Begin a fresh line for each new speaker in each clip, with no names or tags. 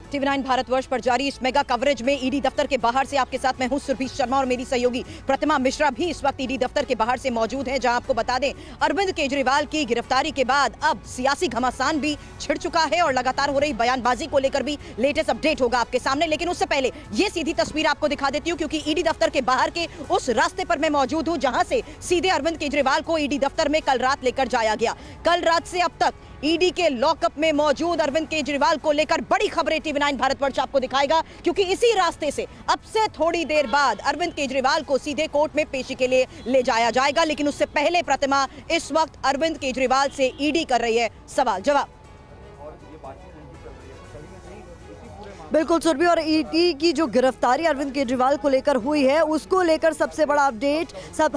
TV9 Bharatvarsh पर जारी इस मेगा कवरेज में ईडी दफ्तर के बाहर से आपके साथ मैं हूं सुरभि शर्मा और मेरी सहयोगी प्रतिमा मिश्रा भी इस वक्त ईडी दफ्तर के बाहर से मौजूद है, जहां आपको बता दें अरविंद केजरीवाल की गिरफ्तारी के बाद अब सियासी घमासान भी छिड़ चुका है और लगातार हो रही बयानबाजी को लेकर भी लेटेस्ट अपडेट होगा आपके सामने। लेकिन उससे पहले ये सीधी तस्वीर आपको दिखा देती हूँ, क्योंकि ईडी दफ्तर के बाहर के उस रास्ते पर मैं मौजूद हूँ जहां से सीधे अरविंद केजरीवाल को ईडी दफ्तर में कल रात लेकर जाया गया। कल रात से अब तक ईडी के लॉकअप में मौजूद अरविंद केजरीवाल को लेकर बड़ी खबरें टीवी9 भारतवर्ष आपको दिखाएगा, क्योंकि इसी रास्ते से अब से थोड़ी देर बाद अरविंद केजरीवाल को सीधे कोर्ट में पेशी के लिए ले जाया जाएगा। लेकिन उससे पहले प्रतिमा इस वक्त अरविंद केजरीवाल से ईडी कर रही है सवाल जवाब।
बिल्कुल सुरभि, और ईडी की जो गिरफ्तारी अरविंद केजरीवाल को लेकर हुई है उसको लेकर सबसे बड़ा अपडेट,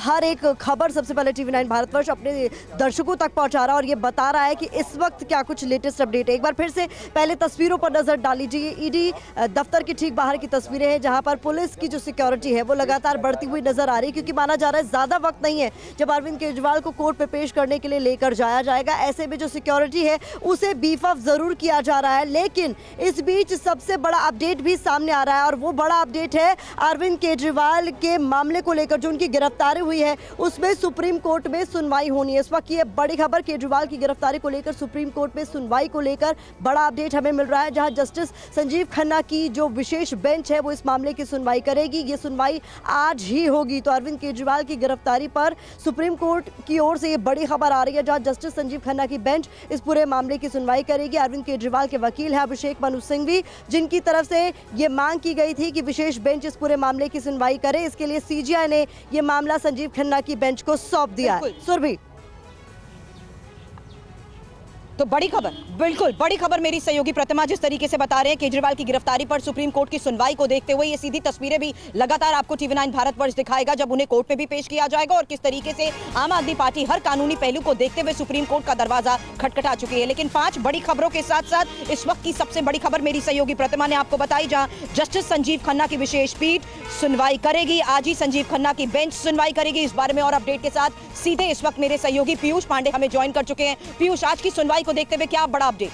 हर एक खबर सबसे पहले टीवी9 भारतवर्ष अपने दर्शकों तक पहुंचा रहा है और ये बता रहा है कि इस वक्त क्या कुछ लेटेस्ट अपडेट है। एक बार फिर से पहले तस्वीरों पर नजर डाल लीजिए। ईडी दफ्तर की ठीक बाहर की तस्वीरें हैं, जहां पर पुलिस की जो सिक्योरिटी है वो लगातार बढ़ती हुई नजर आ रही है, क्योंकि माना जा रहा है ज्यादा वक्त नहीं है जब अरविंद केजरीवाल को कोर्ट पे पेश करने के लिए लेकर जाया जाएगा। ऐसे में जो सिक्योरिटी है उसे बीफ अप जरूर किया जा रहा है। लेकिन इस बीच सबसे बड़ा अपडेट भी सामने आ रहा है और वो बड़ा अपडेट है अरविंद केजरीवाल के मामले को लेकर। जो उनकी गिरफ्तारी हुई है उसमें सुप्रीम कोर्ट में सुनवाई होनी है। इस वक्त ये बड़ी खबर, केजरीवाल की गिरफ्तारी को लेकर सुप्रीम कोर्ट में सुनवाई को लेकर बड़ा अपडेट हमें मिल रहा है, जहां जस्टिस संजीव खन्ना की जो विशेष बेंच है वो इस मामले की सुनवाई करेगी। ये सुनवाई आज ही होगी। तो अरविंद केजरीवाल की गिरफ्तारी पर सुप्रीम कोर्ट की ओर से ये बड़ी खबर आ रही है, जहां जस्टिस संजीव खन्ना की बेंच इस पूरे मामले की सुनवाई करेगी। अरविंद केजरीवाल के वकील है अभिषेक मनु सिंघवी, जिनकी तरफ से ये मांग की गई थी कि विशेष बेंच इस पूरे मामले की सुनवाई करे। इसके लिए सीजीआई ने ये मामला संजीव खन्ना की बेंच को सौंप दिया है। सुरभि,
तो बड़ी खबर, बिल्कुल बड़ी खबर मेरी सहयोगी प्रतिमा जिस तरीके से बता रहे हैं केजरीवाल की गिरफ्तारी पर सुप्रीम कोर्ट की सुनवाई को देखते हुए ये सीधी तस्वीरें भी लगातार आपको टीवी9 भारतवर्ष दिखाएगा, जब उन्हें कोर्ट में भी पेश किया जाएगा और किस तरीके से आम आदमी पार्टी हर कानूनी पहलू को देखते हुए सुप्रीम कोर्ट का दरवाजा खटखटा चुकी है। लेकिन 5 बड़ी खबरों के साथ साथ इस वक्त की सबसे बड़ी खबर मेरी सहयोगी प्रतिमा ने आपको बताई, जहां जस्टिस संजीव खन्ना की विशेष पीठ सुनवाई करेगी। आज ही संजीव खन्ना की बेंच सुनवाई करेगी। इस बारे में और अपडेट के साथ सीधे इस वक्त मेरे सहयोगी पीयूष पांडे हमें ज्वाइन कर चुके हैं। पीयूष, आज की सुनवाई को देखते हुए क्या बड़ा अपडेट?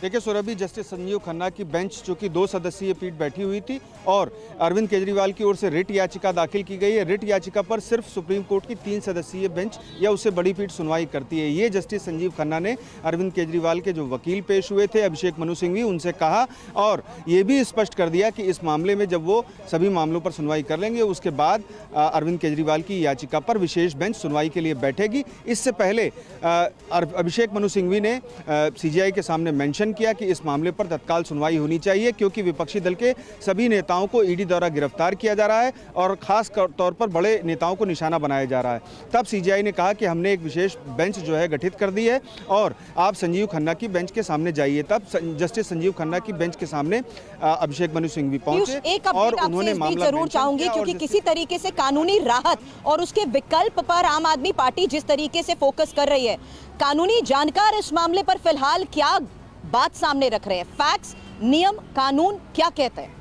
देखिए सुरभि, जस्टिस संजीव खन्ना की बेंच जो कि 2 सदस्यीय पीठ बैठी हुई थी और अरविंद केजरीवाल की ओर से रिट याचिका दाखिल की गई है। रिट याचिका पर सिर्फ सुप्रीम कोर्ट की 3 सदस्यीय बेंच या उससे बड़ी पीठ सुनवाई करती है। ये जस्टिस संजीव खन्ना ने अरविंद केजरीवाल के जो वकील पेश हुए थे अभिषेक मनु सिंघवी, उनसे कहा और ये भी स्पष्ट कर दिया कि इस मामले में जब वो सभी मामलों पर सुनवाई कर लेंगे उसके बाद अरविंद केजरीवाल की याचिका पर विशेष बेंच सुनवाई के लिए बैठेगी। इससे पहले अभिषेक मनु सिंघवी ने सीजीआई के सामने मेंशन किया कि इस मामले पर तत्काल सुनवाई होनी चाहिए, क्योंकि विपक्षी दल के सभी नेताओं को ईडी द्वारा गिरफ्तार किया जा रहा है और खास तौर पर बड़े नेताओं को निशाना बनाया जा रहा है। तब सीजीआई ने कहा कि हमने एक विशेष बेंच जो है गठित कर दी है और आप संजीव खन्ना की बेंच के सामने जाइए। तब जस्टिस संजीव खन्ना की बेंच के सामने अभिषेक मनु सिंघवी पहुंचे और उन्होंने मामला
जरूर चाहूंगी, क्योंकि किसी तरीके से कानूनी राहत और उसके विकल्प पर आम आदमी पार्टी जिस तरीके से फोकस कर रही है, कानूनी जानकार इस मामले पर फिलहाल क्या बात सामने रख रहे हैं? फैक्ट्स, नियम, कानून क्या कहते हैं?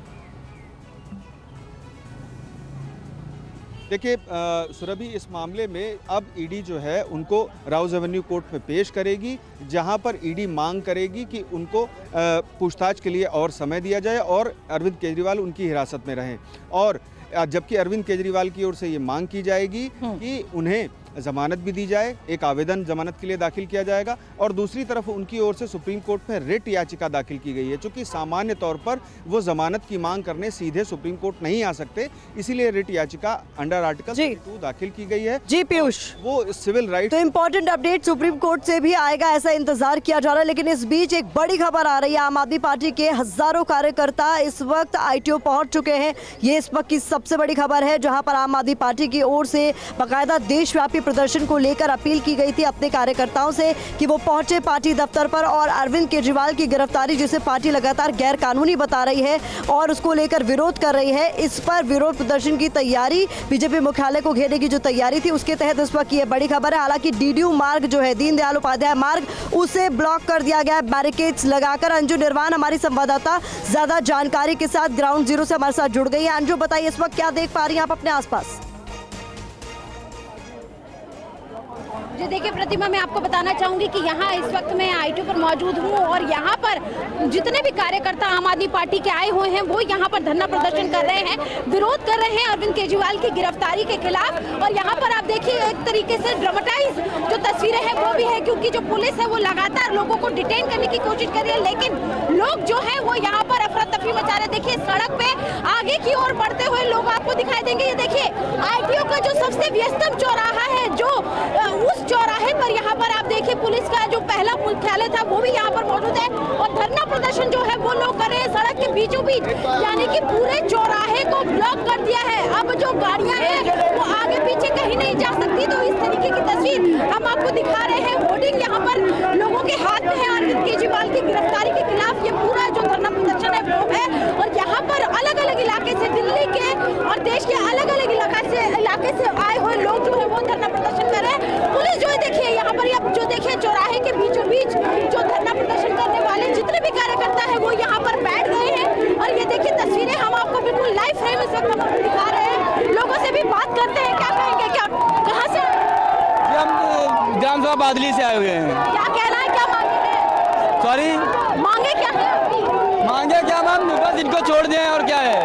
देखिए सुरभि, इस मामले में अब ईडी जो है उनको राउज एवेन्यू कोर्ट में पेश करेगी, जहां पर ईडी मांग करेगी कि उनको पूछताछ के लिए और समय दिया जाए और अरविंद केजरीवाल उनकी हिरासत में रहें। और जबकि अरविंद केजरीवाल की ओर से ये मांग की जाएगी कि उन्हें जमानत भी दी जाए, एक आवेदन जमानत के लिए दाखिल किया जाएगा। और दूसरी तरफ उनकी ओर से सुप्रीम कोर्ट में रिट याचिका दाखिल की गई है, चूंकि सामान्य तौर पर वो जमानत की मांग करने सीधे सुप्रीम कोर्ट नहीं आ सकते, इसीलिए रिट याचिका अंडर आर्टिकल 32 दाखिल की गई है।
जी पीयूष,
वो सिविल राइट।
तो इम्पोर्टेंट अपडेट सुप्रीम कोर्ट से भी आएगा ऐसा इंतजार किया जा रहा है। लेकिन इस बीच एक बड़ी खबर आ रही है, आम आदमी पार्टी के हजारों कार्यकर्ता इस वक्त आईटीओ पहुंच चुके हैं। ये इस वक्त की सबसे बड़ी खबर है, जहां पर आम आदमी पार्टी की ओर से बाकायदा देशव्यापी प्रदर्शन को लेकर अपील की गई थी अपने कार्यकर्ताओं से कि वो पहुंचे पार्टी दफ्तर पर और अरविंद केजरीवाल की गिरफ्तारी, जिसे पार्टी लगातार गैर कानूनी बता रही है और उसको लेकर विरोध कर रही है, इस पर विरोध प्रदर्शन की तैयारी, बीजेपी मुख्यालय को घेरने की जो तैयारी थी उसके तहत इस वक्त ये बड़ी खबर है। हालांकि डीडीयू मार्ग जो है, दीनदयाल उपाध्याय मार्ग, उसे ब्लॉक कर दिया गया है बैरिकेड्स लगाकर। अंजू निर्वाण हमारी संवाददाता ज्यादा जानकारी के साथ ग्राउंड जीरो से हमारे साथ जुड़ गई है। अंजू, बताइए इस वक्त क्या देख पा रही हैं आप अपने आसपास?
जी देखिए प्रतिमा, मैं आपको बताना चाहूंगी कि यहाँ इस वक्त मैं आईटीओ पर मौजूद हूँ और यहाँ पर जितने भी कार्यकर्ता आम आदमी पार्टी के आए हुए हैं वो यहाँ पर धरना प्रदर्शन कर रहे हैं, विरोध कर रहे हैं अरविंद केजरीवाल की गिरफ्तारी के खिलाफ। और यहाँ पर आप देखिए एक तरीके से ड्रामेटाइज जो तस्वीरें हैं वो भी है, क्योंकि जो पुलिस है वो लगातार लोगों को डिटेन करने की कोशिश कर रही है, लेकिन लोग जो है वो यहाँ पर अफरा तफरी मचा रहे हैं। देखिए सड़क पे आगे की ओर बढ़ते हुए लोग आपको दिखाई देंगे। ये देखिए आईटीओ का जो सबसे व्यस्तम चौराहा है, जो उस चौराहे पर यहाँ पर आप देखिए पुलिस का जो पहला मुख्यालय था वो भी यहाँ पर मौजूद है और धरना प्रदर्शन जो है वो लोग कर रहे हैं सड़क के बीचों बीच, यानी कि पूरे चौराहे को ब्लॉक कर दिया है। अब जो गाड़ियां हैं वो आगे पीछे कहीं नहीं जा सकती। तो इस तरीके की तस्वीर हम आपको दिखा रहे हैं। होर्डिंग यहाँ पर लोगों के हाथ में है अरविंद केजरीवाल की गिरफ्तारी के खिलाफ। ये पूरा जो धरना प्रदर्शन है वो है और यहाँ पर अलग अलग इलाके से, दिल्ली के और देश के अलग अलग इलाके से आए हुए लोग जो है वो धरना प्रदर्शन कर रहे हैं। पुलिस जो है देखिए यहाँ पर जो देखिए चौराहे के बीचों बीच जो धरना प्रदर्शन करने वाले जितने भी कार्यकर्ता है वो यहाँ पर बैठ गए हैं। और ये देखिए तस्वीरें हम आपको बिल्कुल लाइव फ्रेम इस वक्त हम दिखा रहे हैं। लोगों से भी बात करते हैं, क्या कहेंगे, क्या कहाँ से?
हम विधानसभा बादली से आए हुए हैं।
क्या कहना है, क्या मांगे हैं?
सॉरी,
मांगे क्या है आपकी?
मांगे क्या मैम, बस इनको छोड़ दें और क्या है।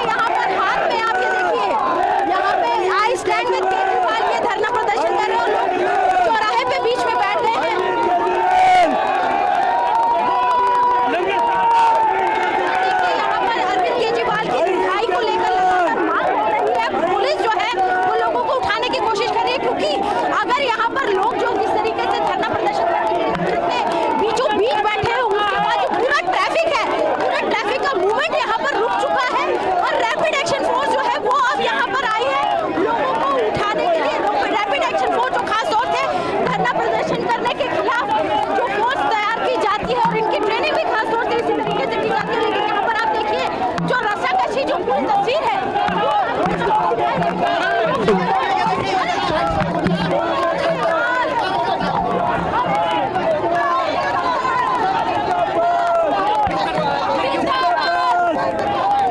यहाँ पर हाथ में आप ये देखिए, यहाँ पे आई स्टैंड विद केजरीवाल ये धरना प्रदर्शन कर रहे हो, लोग चौराहे पे बीच में बैठ गए हैं। यहाँ पर अरविंद केजरीवाल की रिहाई को लेकर लगातार मांग हो रही है। पुलिस जो है वो लोगों को उठाने की कोशिश कर रही है, क्योंकि अगर यहाँ पर लोग जो जिस तरीके से धरना प्रदर्शन करने बीचों बीच बैठे हैं, उसके बाद जो पूरा ट्रैफिक है, पूरा ट्रैफिक का मूवमेंट यहाँ पर रुक चुका है और रैपिड एक्शन फोर्स जो है वो अब यहाँ पर आई है लोगों को उठाने के लिए। रैपिड एक्शन फोर्स जो खास तौर से धरना प्रदर्शन करने के खिलाफ जो फोर्स तैयार की जाती है और इनकी ट्रेनिंग भी खास तौर से इसी तरीके से की जाती है। लेकिन यहाँ पर आप देखिए जो रस्साकशी जो पूरी तस्वीर है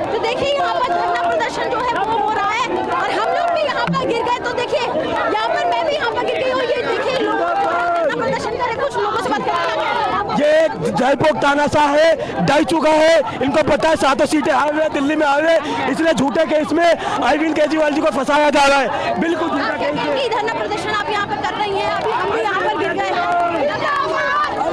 तो देखिए यहाँ पर धरना प्रदर्शन जो है वो हो रहा है और हम लोग भी यहाँ पर गिर गए। तो देखिए यहाँ पर मैं भी यहाँ पर गिर गई और ये देखिए लोग धरना प्रदर्शन कर रहे, कुछ लोगों से बात करें।
ये जयपोक तानाशाह है, डर चुका है। इनको पता है 7 सीटें हार रहे, दिल्ली में हार रहे, इसलिए झूठे केस में अरविंद केजरीवाल जी को फंसाया जा रहा है। बिल्कुल झूठा केस है।
धरना प्रदर्शन आप यहाँ पर कर रही हैं, अभी हम भी यहाँ पर गिर गए।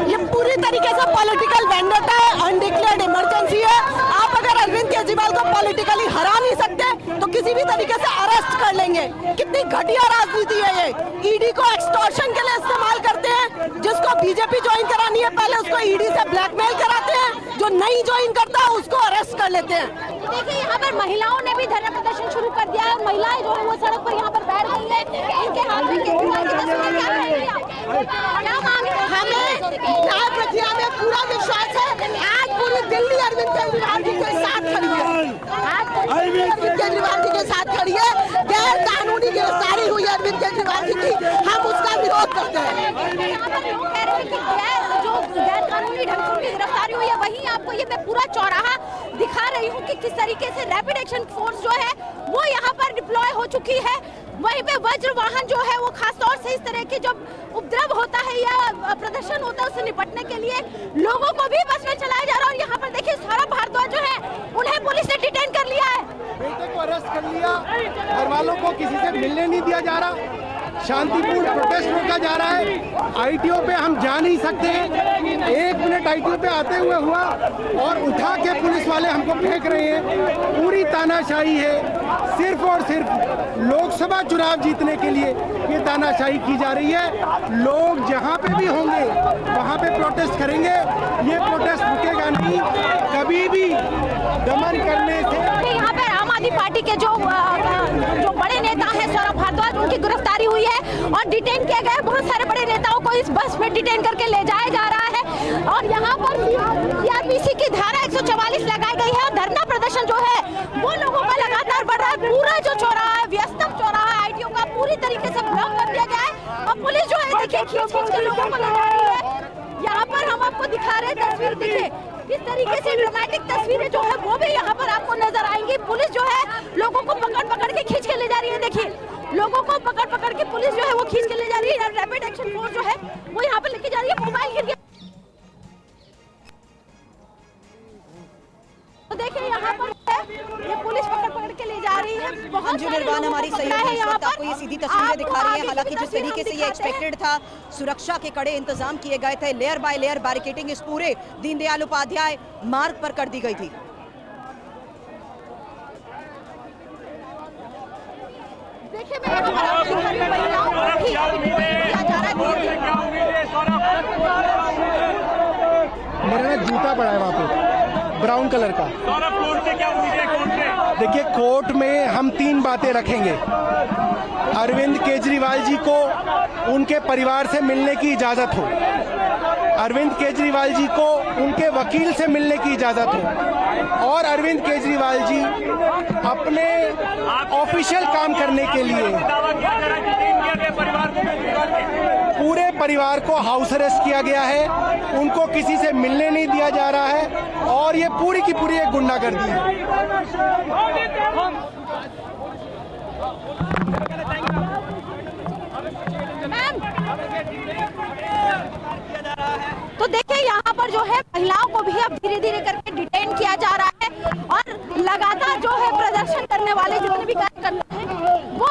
ये पूरी तरीके से पॉलिटिकल वेंडेटा है, अनडिक्लेयर्ड इमरजेंसी है। आप अगर अरविंद केजरीवाल को पॉलिटिकली हरा नहीं सकते तो किसी भी तरीके से अरेस्ट कर लेंगे। कितनी घटिया राजनीति है ये। ईडी को एक्सटॉर्शन के लिए इस्तेमाल करते हैं। जिसको बीजेपी ज्वाइन करानी है पहले उसको ईडी से ब्लैकमेल कराते हैं, जो नहीं ज्वाइन करता उसको अरेस्ट कर लेते हैं।
देखिए यहाँ पर महिलाओं ने भी धरना प्रदर्शन शुरू कर दिया है। महिलाएं जो है वो सड़क पर यहाँ पर बैठ गई है, इनके हाथ में केजरीवाल की तस्वीर। क्या कहेंगे आप? क्या मांगे? हमें न्याय प्रक्रिया में पूरा विश्वास है। आज पूरी दिल्ली अरविंद केजरीवाल जी के साथ खड़ी है। आज अरविंद केजरीवाल जी के साथ खड़ी है। गैर कानूनी गिरफ्तारी हुई है अरविंद केजरीवाल जी की, हम उसका विरोध करते हैं। यहाँ पर लोग कह रहे हैं कि गैर कानूनी ढंग से उनकी गिरफ्तारी हुई है। वहीं आपको ये मैं पूरा चौराहा दिखा रही हूँ कि किस तरीके से रैपिड एक्शन फोर्स जो है वो यहाँ पर डिप्लॉय हो चुकी है। वहीं पे वज्र वाहन जो है वो खास तौर से इस तरह के जब उपद्रव होता है या प्रदर्शन होता है उससे निपटने के लिए लोगों को भी बस में चलाया जा रहा है। और यहाँ पर देखिए सौरभ भारद्वाज जो है उन्हें पुलिस ने डिटेन कर लिया है।
बेटे को अरेस्ट कर लिया, घर वालों को किसी से मिलने नहीं दिया जा रहा, शांतिपूर्ण प्रोटेस्ट रोका जा रहा है। आईटीओ पे हम जा नहीं सकते हैं। 1 मिनट आईटीओ पे आते हुए हुआ और उठा के पुलिस वाले हमको फेंक रहे हैं। पूरी तानाशाही है, सिर्फ और सिर्फ लोकसभा चुनाव जीतने के लिए ये तानाशाही की जा रही है। लोग जहाँ पे भी होंगे वहाँ पे प्रोटेस्ट करेंगे। ये प्रोटेस्ट रुकेगा नहीं, कभी भी दमन करने से।
यहाँ पे आम आदमी पार्टी के जो बड़े नेता हैं सौरभ भारद्वाज, उनकी गिरफ्तारी हुई है और डिटेन किए गए। बहुत सारे बड़े नेताओं को इस बस में डिटेन करके ले जाया जा रहा है और यहाँ पर सीआरपीसी की धारा 144 लगाई गई है। धरना प्रदर्शन जो है वो लोगों का लगातार बढ़ रहा है। पूरा जो चौराहा है, व्यस्तम चौराहा आईटीओ का, पूरी तरीके से ब्लॉक कर दिया गया है और पुलिस जो है देखिए खींच खींच के लोगों को लगा रही है। यहाँ पर हम आपको दिखा रहे हैं तस्वीर, देखिए किस तरीके से ड्रामेटिक तस्वीरें जो है वो भी यहाँ पर आपको नजर आएंगी। पुलिस जो है लोगों को पकड़ पकड़ के खींच के ले जा रही है। देखिए लोगों को पकड़ पकड़ के पुलिस जो है वो खींच के ले जा रही है। रैपिड एक्शन फोर्स जो है वो यहाँ पे लेके जा रही है। मोबाइल गिर गया। तो देखिए यहाँ पर ये पुलिस पकड़ के ले जा रही है। बहुत
अंजू निर्वाण हमारी सहयोगी इस वक्त आपको ये सीधी तस्वीरें दिखा रही है। हालांकि जिस तरीके से ये एक्सपेक्टेड था, सुरक्षा के कड़े इंतजाम किए गए थे, लेयर बाय लेयर बैरिकेडिंग इस पूरे दीनदयाल उपाध्याय मार्ग पर कर दी गई थी।
देखिए मैं यहाँ पर आपको दिखा रही हूँ, महिलाओं को भी किया जा रहा है।
मेरा ना जूता पड़ा है वहाँ पे ब्राउन कलर का। देखिए, कोर्ट में हम 3 बातें रखेंगे। अरविंद केजरीवाल जी को उनके परिवार से मिलने की इजाजत हो, अरविंद केजरीवाल जी को उनके वकील से मिलने की इजाजत हो, और अरविंद केजरीवाल जी अपने ऑफिशियल काम करने के लिए पूरे परिवार को हाउस अरेस्ट किया गया है। उनको किसी से मिलने नहीं दिया जा रहा है और ये पूरी की पूरी एक गुंडागर्दी है।
तो देखिए यहाँ पर जो है महिलाओं को भी अब धीरे धीरे करके डिटेन किया जा रहा है और लगातार जो है प्रदर्शन करने वाले जितने भी कार्यकर्ता हैं वो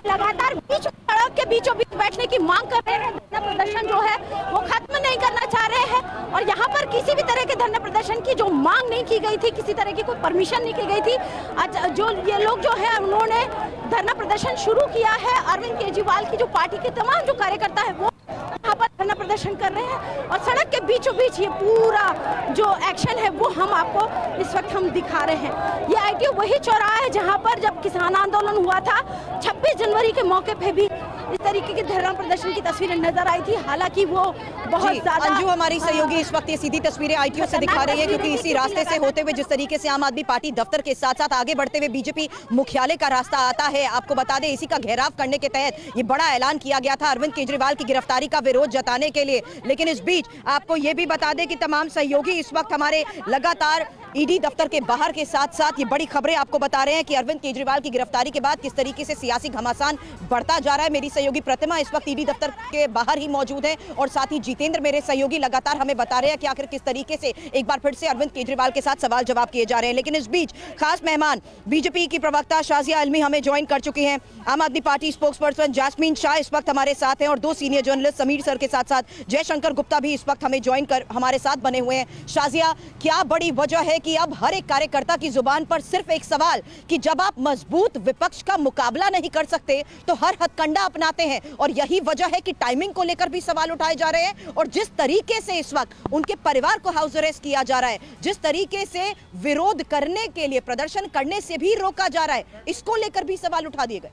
लगातार सड़क के बीचों बीच बैठने की मांग कर रहे हैं। धरना प्रदर्शन जो है वो खत्म नहीं करना चाह रहे हैं और यहाँ पर किसी भी तरह के धरना प्रदर्शन की जो मांग नहीं की गई थी, किसी तरह की कोई परमिशन नहीं की गई थी। आज जो ये लोग जो है उन्होंने धरना प्रदर्शन शुरू किया है। अरविंद केजरीवाल की जो पार्टी के तमाम जो कार्यकर्ता है वो यहाँ पर धरना प्रदर्शन कर रहे हैं और सड़क के बीचों बीच ये पूरा जो एक्शन है वो हम आपको इस वक्त हम दिखा रहे हैं। ये ITO वही चौराहा है जहाँ पर जब किसान आंदोलन हुआ था 26 जनवरी के मौके पे भी इस तरीके के धरना प्रदर्शन की तस्वीरें नजर आई थी। हालांकि वो बहुत ज्यादा
अंजू हमारी सहयोगी इस वक्त ये सीधी तस्वीरें ITO से दिखा रही है, क्योंकि इसी रास्ते से होते हुए जिस तरीके से आम आदमी पार्टी दफ्तर के साथ साथ आगे बढ़ते हुए बीजेपी मुख्यालय का रास्ता आता है। आपको बता दें, इसी का घेराव करने के तहत ये बड़ा ऐलान किया गया था अरविंद केजरीवाल की गिरफ्तारी का विरोध जताने के लिए। लेकिन इस बीच आपको ये भी बता दें कि तमाम सहयोगी इस वक्त हमारे लगातार ईडी दफ्तर के बाहर के साथ साथ ये बड़ी खबरें आपको बता रहे हैं कि अरविंद केजरीवाल की गिरफ्तारी के बाद किस तरीके से सियासी घमासान बढ़ता जा रहा है। मेरी सहयोगी प्रतिमा इस वक्त ईडी दफ्तर के बाहर ही मौजूद है और साथ ही जितेंद्र मेरे सहयोगी लगातार हमें बता रहे हैं कि आखिर किस तरीके से एक बार फिर से अरविंद केजरीवाल के साथ सवाल जवाब किए जा रहे हैं। लेकिन इस बीच खास मेहमान बीजेपी की प्रवक्ता शाजिया आलमी हमें ज्वाइन कर चुकी हैं। आम आदमी party spokes person jasmine Shah इस वक्त हमारे साथ हैं और 2 सीनियर जर्नलिस्ट समीर सर के साथ साथ जयशंकर गुप्ता भी इस वक्त हमें ज्वाइन कर हमारे साथ बने हुए हैं। शाजिया, क्या बड़ी वजह है कि अब हर एक कार्यकर्ता की जुबान पर सिर्फ एक सवाल कि जब आप मजबूत विपक्ष का मुकाबला नहीं कर सकते तो हर हथकंडा अपनाते हैं, और यही वजह है कि टाइमिंग को लेकर भी सवाल उठाए जा रहे हैं और जिस तरीके से इस वक्त उनके परिवार को हाउस अरेस्ट किया जा रहा है, जिस तरीके से विरोध करने के लिए प्रदर्शन करने से भी रोका जा रहा है, इसको लेकर भी सवाल उठा दिए गए।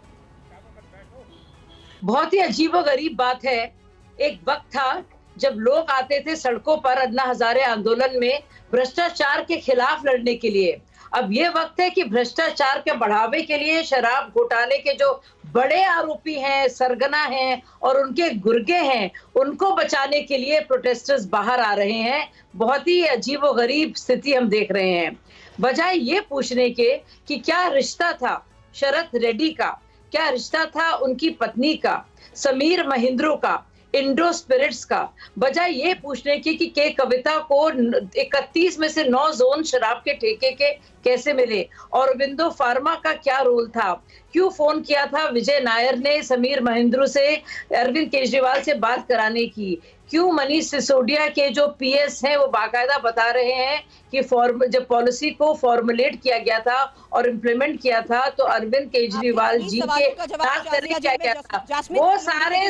बहुत ही अजीबोगरीब बात है। एक वक्त था जब लोग आते थे सड़कों पर अन्ना हजारे आंदोलन में भ्रष्टाचार के खिलाफ लड़ने के लिए। अब ये वक्त है कि भ्रष्टाचार के बढ़ावे के लिए शराब घोटाले के जो बड़े आरोपी हैं, सरगना हैं और उनके गुर्गे हैं, उनको बचाने के लिए प्रोटेस्टर्स बाहर आ रहे हैं। बहुत ही अजीबोगरीब स्थिति हम देख रहे हैं। बजाय ये पूछने के कि क्या रिश्ता था शरद रेड्डी का, क्या रिश्ता था उनकी पत्नी का, समीर महिंद्रो का, इंडो स्पिरिट्स का, बजाय ये पूछने की कि के कविता को 31 में से 9 जोन शराब के ठेके के कैसे मिले और अरविंदो फार्मा का क्या रोल था, क्यों फोन किया था विजय नायर ने समीर महिंद्रो से अरविंद केजरीवाल से बात कराने की, क्यों मनीष सिसोदिया के जो PS हैं वो बाकायदा बता रहे हैं कि जब पॉलिसी को फॉर्मुलेट किया गया था और इम्प्लीमेंट किया था तो अरविंद केजरीवाल जी के साथ किया गया था। वो सारे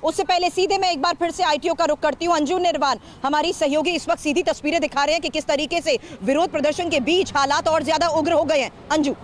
उससे पहले सीधे मैं एक बार फिर से ITO का रुख करती हूँ। अंजू निर्वाण हमारी सहयोगी इस वक्त सीधी तस्वीरें दिखा रहे हैं कि किस तरीके से विरोध प्रदर्शन के बीच हालात और ज्यादा उग्र हो गए हैं। अंजू,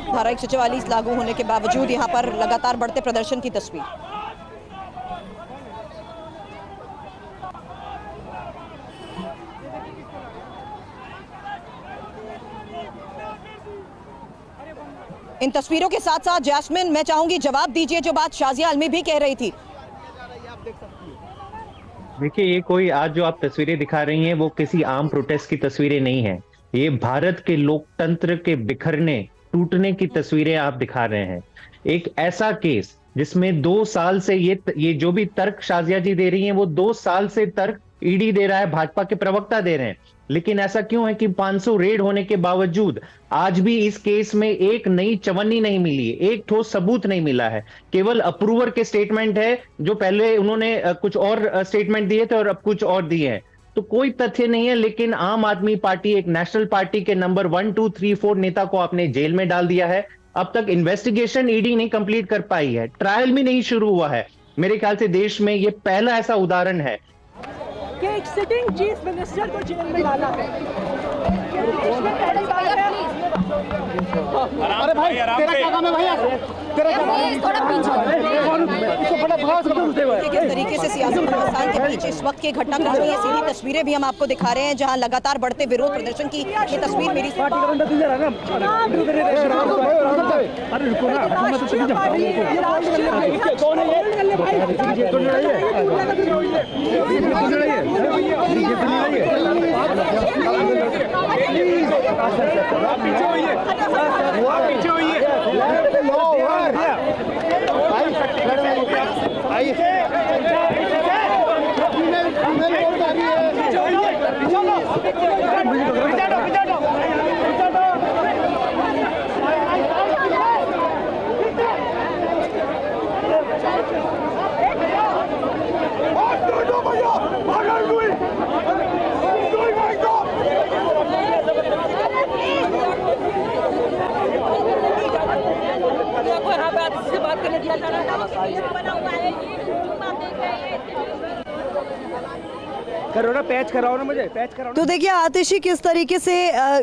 धारा 144 लागू होने के बावजूद यहां पर लगातार बढ़ते प्रदर्शन की तस्वीर। इन तस्वीरों के साथ साथ जैस्मिन, मैं चाहूंगी जवाब दीजिए जो बात शाजिया आलमी भी कह रही थी।
देखिए, ये कोई आज जो आप तस्वीरें दिखा रही हैं वो किसी आम प्रोटेस्ट की तस्वीरें नहीं है। ये भारत के लोकतंत्र के बिखरने टूटने की तस्वीरें आप दिखा रहे हैं। एक ऐसा केस जिसमें 2 साल से ये जो भी तर्क शाजिया जी दे रही हैं वो 2 साल से तर्क ईडी दे रहा है, भाजपा के प्रवक्ता दे रहे हैं। लेकिन ऐसा क्यों है कि 500 रेड होने के बावजूद आज भी इस केस में एक नई चवन्नी नहीं मिली, एक ठोस सबूत नहीं मिला है। केवल अप्रूवर के स्टेटमेंट है, जो पहले उन्होंने कुछ और स्टेटमेंट दिए थे और अब कुछ और दिए हैं, तो कोई तथ्य नहीं है। लेकिन आम आदमी पार्टी, एक नेशनल पार्टी के नंबर 1, 2, 3, 4 नेता को आपने जेल में डाल दिया है। अब तक इन्वेस्टिगेशन ईडी नहीं कंप्लीट कर पाई है, ट्रायल भी नहीं शुरू हुआ है। मेरे ख्याल से देश में ये पहला ऐसा उदाहरण है
कि एक सिटिंग चीफ मिनिस्टर को जेल में डाला है।
अरे भाई तेरा क्या काम है भैया? तेरा क्या काम है?
थोड़ा किस तरीके से सियासी घमासान के बीच इस वक्त की घटनाक्रम की ये सीधी तस्वीरें भी हम आपको दिखा रहे हैं, जहां लगातार बढ़ते विरोध प्रदर्शन की ये तस्वीर मेरी
करो ना, पैच कराओ ना, मुझे पैच कराओ।
तो देखिए आतिशी किस तरीके से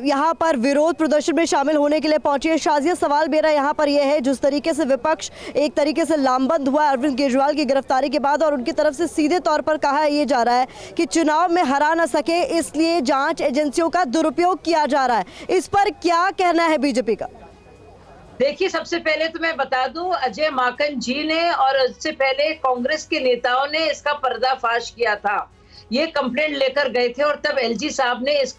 यहाँ पर विरोध प्रदर्शन में शामिल होने के लिए पहुंची है। शाजिया, सवाल मेरा यहाँ पर यह है, जिस तरीके से विपक्ष एक तरीके से लामबंद हुआ अरविंद केजरीवाल की गिरफ्तारी के बाद और उनकी तरफ से सीधे तौर पर कहा ये जा रहा है कि चुनाव में हरा ना सके इसलिए जांच एजेंसियों का दुरुपयोग किया जा रहा है, इस पर क्या कहना है बीजेपी का?
देखिए, सबसे पहले तो मैं बता दूं, अजय माकन जी ने और उससे पहले कांग्रेस के नेताओं ने इसका पर्दाफाश किया था। ये कंप्लेंट लेकर गए थे और तब एलजी साहब ने इस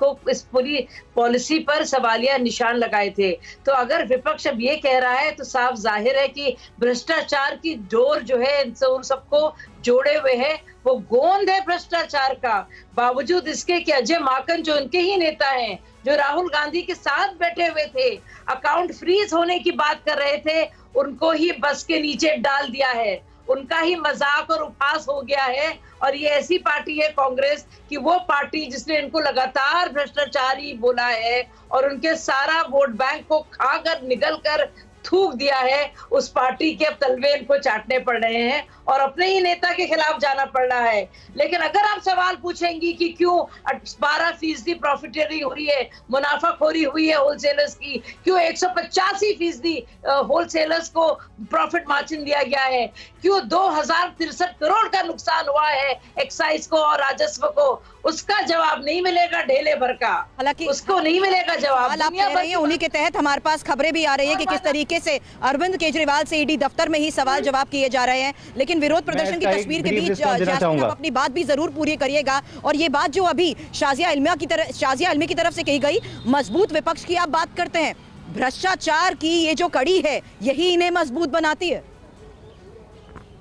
पूरी पॉलिसी पर सवालिया निशान लगाए थे। तो अगर विपक्ष अब ये कह रहा है तो साफ जाहिर है कि भ्रष्टाचार की डोर जो है इन सबको जोड़े हुए है, वो गोंद है भ्रष्टाचार का। बावजूद इसके कि अजय माकन जो उनके ही नेता हैं, जो राहुल गांधी के साथ बैठे हुए थे, अकाउंट फ्रीज होने की बात कर रहे थे, उनको ही बस के नीचे डाल दिया है, उनका ही मजाक और उपहास हो गया है। और ये ऐसी पार्टी है कांग्रेस कि वो पार्टी जिसने इनको लगातार भ्रष्टाचारी बोला है और उनके सारा वोट बैंक को खाकर निगल कर थूक दिया है, उस पार्टी के अब तलवे इनको चाटने पड़ रहे हैं और अपने ही नेता के खिलाफ जाना पड़ रहा है। लेकिन अगर आप सवाल पूछेंगी कि क्यों 12% प्रॉफिटरी हुई है, मुनाफाखोरी हुई है होलसेलर्स की, क्यों 185% होलसेलर्स को प्रॉफिट मार्जिन दिया गया है, क्यों 2063 करोड़ का नुकसान हुआ है एक्साइज को और राजस्व को, उसका जवाब नहीं मिलेगा ढेले भर का। हालांकि उसको नहीं मिलेगा जवाब।
आप कह रही हैं, उन्हीं के तहत हमारे पास खबरें भी आ रही है कि किस तरीके से अरविंद केजरीवाल से ईडी दफ्तर में ही सवाल जवाब किए जा रहे हैं। लेकिन विरोध प्रदर्शन की तस्वीर के बीच आप अपनी बात भी जरूर पूरी करिएगा। और ये बात जो अभी शाजिया आलमी की तरफ से कही गई, मजबूत विपक्ष की आप बात करते हैं, भ्रष्टाचार की ये जो कड़ी है यही इन्हें मजबूत बनाती है।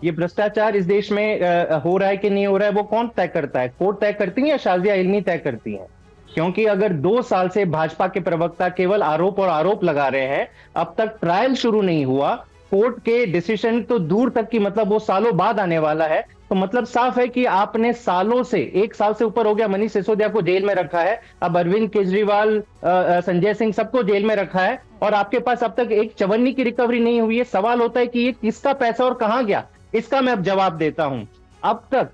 ये भ्रष्टाचार इस देश में हो रहा है कि नहीं हो रहा है वो कौन तय करता है? कोर्ट तय करती है या शाजिया इल्मी तय करती है? क्योंकि अगर 2 साल से भाजपा के प्रवक्ता केवल आरोप और आरोप लगा रहे हैं, अब तक ट्रायल शुरू नहीं हुआ, कोर्ट के डिसीजन तो दूर तक की मतलब वो सालों बाद आने वाला है, तो मतलब साफ है कि आपने सालों से, 1 साल से ऊपर हो गया, मनीष सिसोदिया को जेल में रखा है, अब अरविंद केजरीवाल, संजय सिंह सबको जेल में रखा है और आपके पास अब तक एक चवन्नी की रिकवरी नहीं हुई है। सवाल होता है कि ये किसका पैसा और कहां गया, इसका मैं अब जवाब देता हूं। अब तक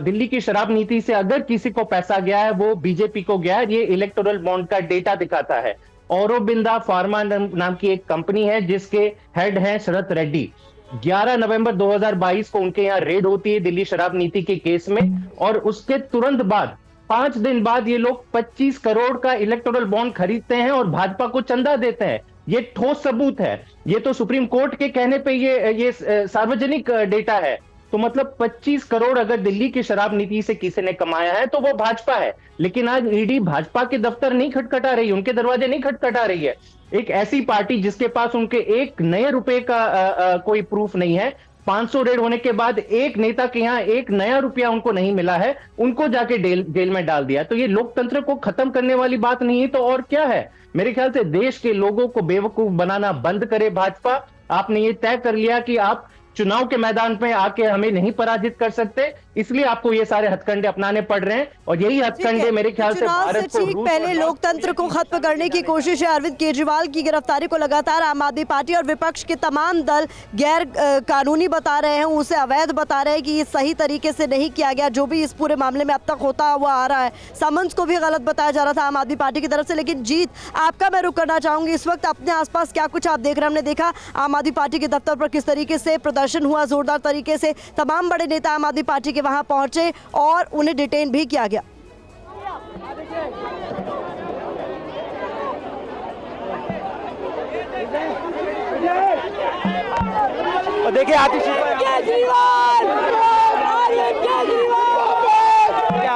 दिल्ली की शराब नीति से अगर किसी को पैसा गया है वो बीजेपी को गया है, ये इलेक्टोरल बॉन्ड का डेटा दिखाता है। औरोबिंदा फार्मा नाम की एक कंपनी है जिसके हेड हैं शरत रेड्डी। 11 नवंबर 2022 को उनके यहाँ रेड होती है दिल्ली शराब नीति के केस में और उसके तुरंत बाद 5 दिन बाद ये लोग 25 करोड़ का इलेक्टोरल बॉन्ड खरीदते हैं और भाजपा को चंदा देते हैं। ये ठोस सबूत है। ये तो सुप्रीम कोर्ट के कहने पे ये सार्वजनिक डेटा है। तो मतलब 25 करोड़ अगर दिल्ली की शराब नीति से किसी ने कमाया है तो वो भाजपा है। लेकिन आज ईडी भाजपा के दफ्तर नहीं खटखटा रही, उनके दरवाजे नहीं खटखटा रही है। एक ऐसी पार्टी जिसके पास उनके एक नए रुपए का कोई प्रूफ नहीं है, 500 रेड होने के बाद एक नेता के यहाँ एक नया रुपया उनको नहीं मिला है, उनको जाके जेल में डाल दिया। तो ये लोकतंत्र को खत्म करने वाली बात नहीं है तो और क्या है? मेरे ख्याल से देश के लोगों को बेवकूफ बनाना बंद करे भाजपा। आपने ये तय कर लिया कि आप चुनाव के मैदान में आके हमें नहीं पराजित कर सकते, इसलिए आपको ये सारे हथकंडे अपनाने पड़ रहे हैं। और यही हथकंडे मेरे ख्याल से भारत को
ठीक पहले लोकतंत्र को खत्म करने की कोशिश है। अरविंद केजरीवाल की गिरफ्तारी को लगातार आम आदमी पार्टी और विपक्ष के तमाम दल गैर कानूनी बता रहे हैं, उसे अवैध बता रहे हैं कि ये सही तरीके से नहीं किया गया। जो भी इस पूरे मामले में अब तक होता हुआ आ रहा है, समन्स को भी गलत बताया जा रहा था आम आदमी पार्टी की तरफ से। लेकिन जीत, आपका मैं रुख करना चाहूंगी, इस वक्त अपने आसपास क्या कुछ आप देख रहे हैं? हमने देखा आम आदमी पार्टी के दफ्तर पर किस तरीके से प्रदर्शन हुआ, जोरदार तरीके से तमाम बड़े नेता आम आदमी पार्टी के वहां पहुंचे और उन्हें डिटेन भी किया गया।
और देखिए आम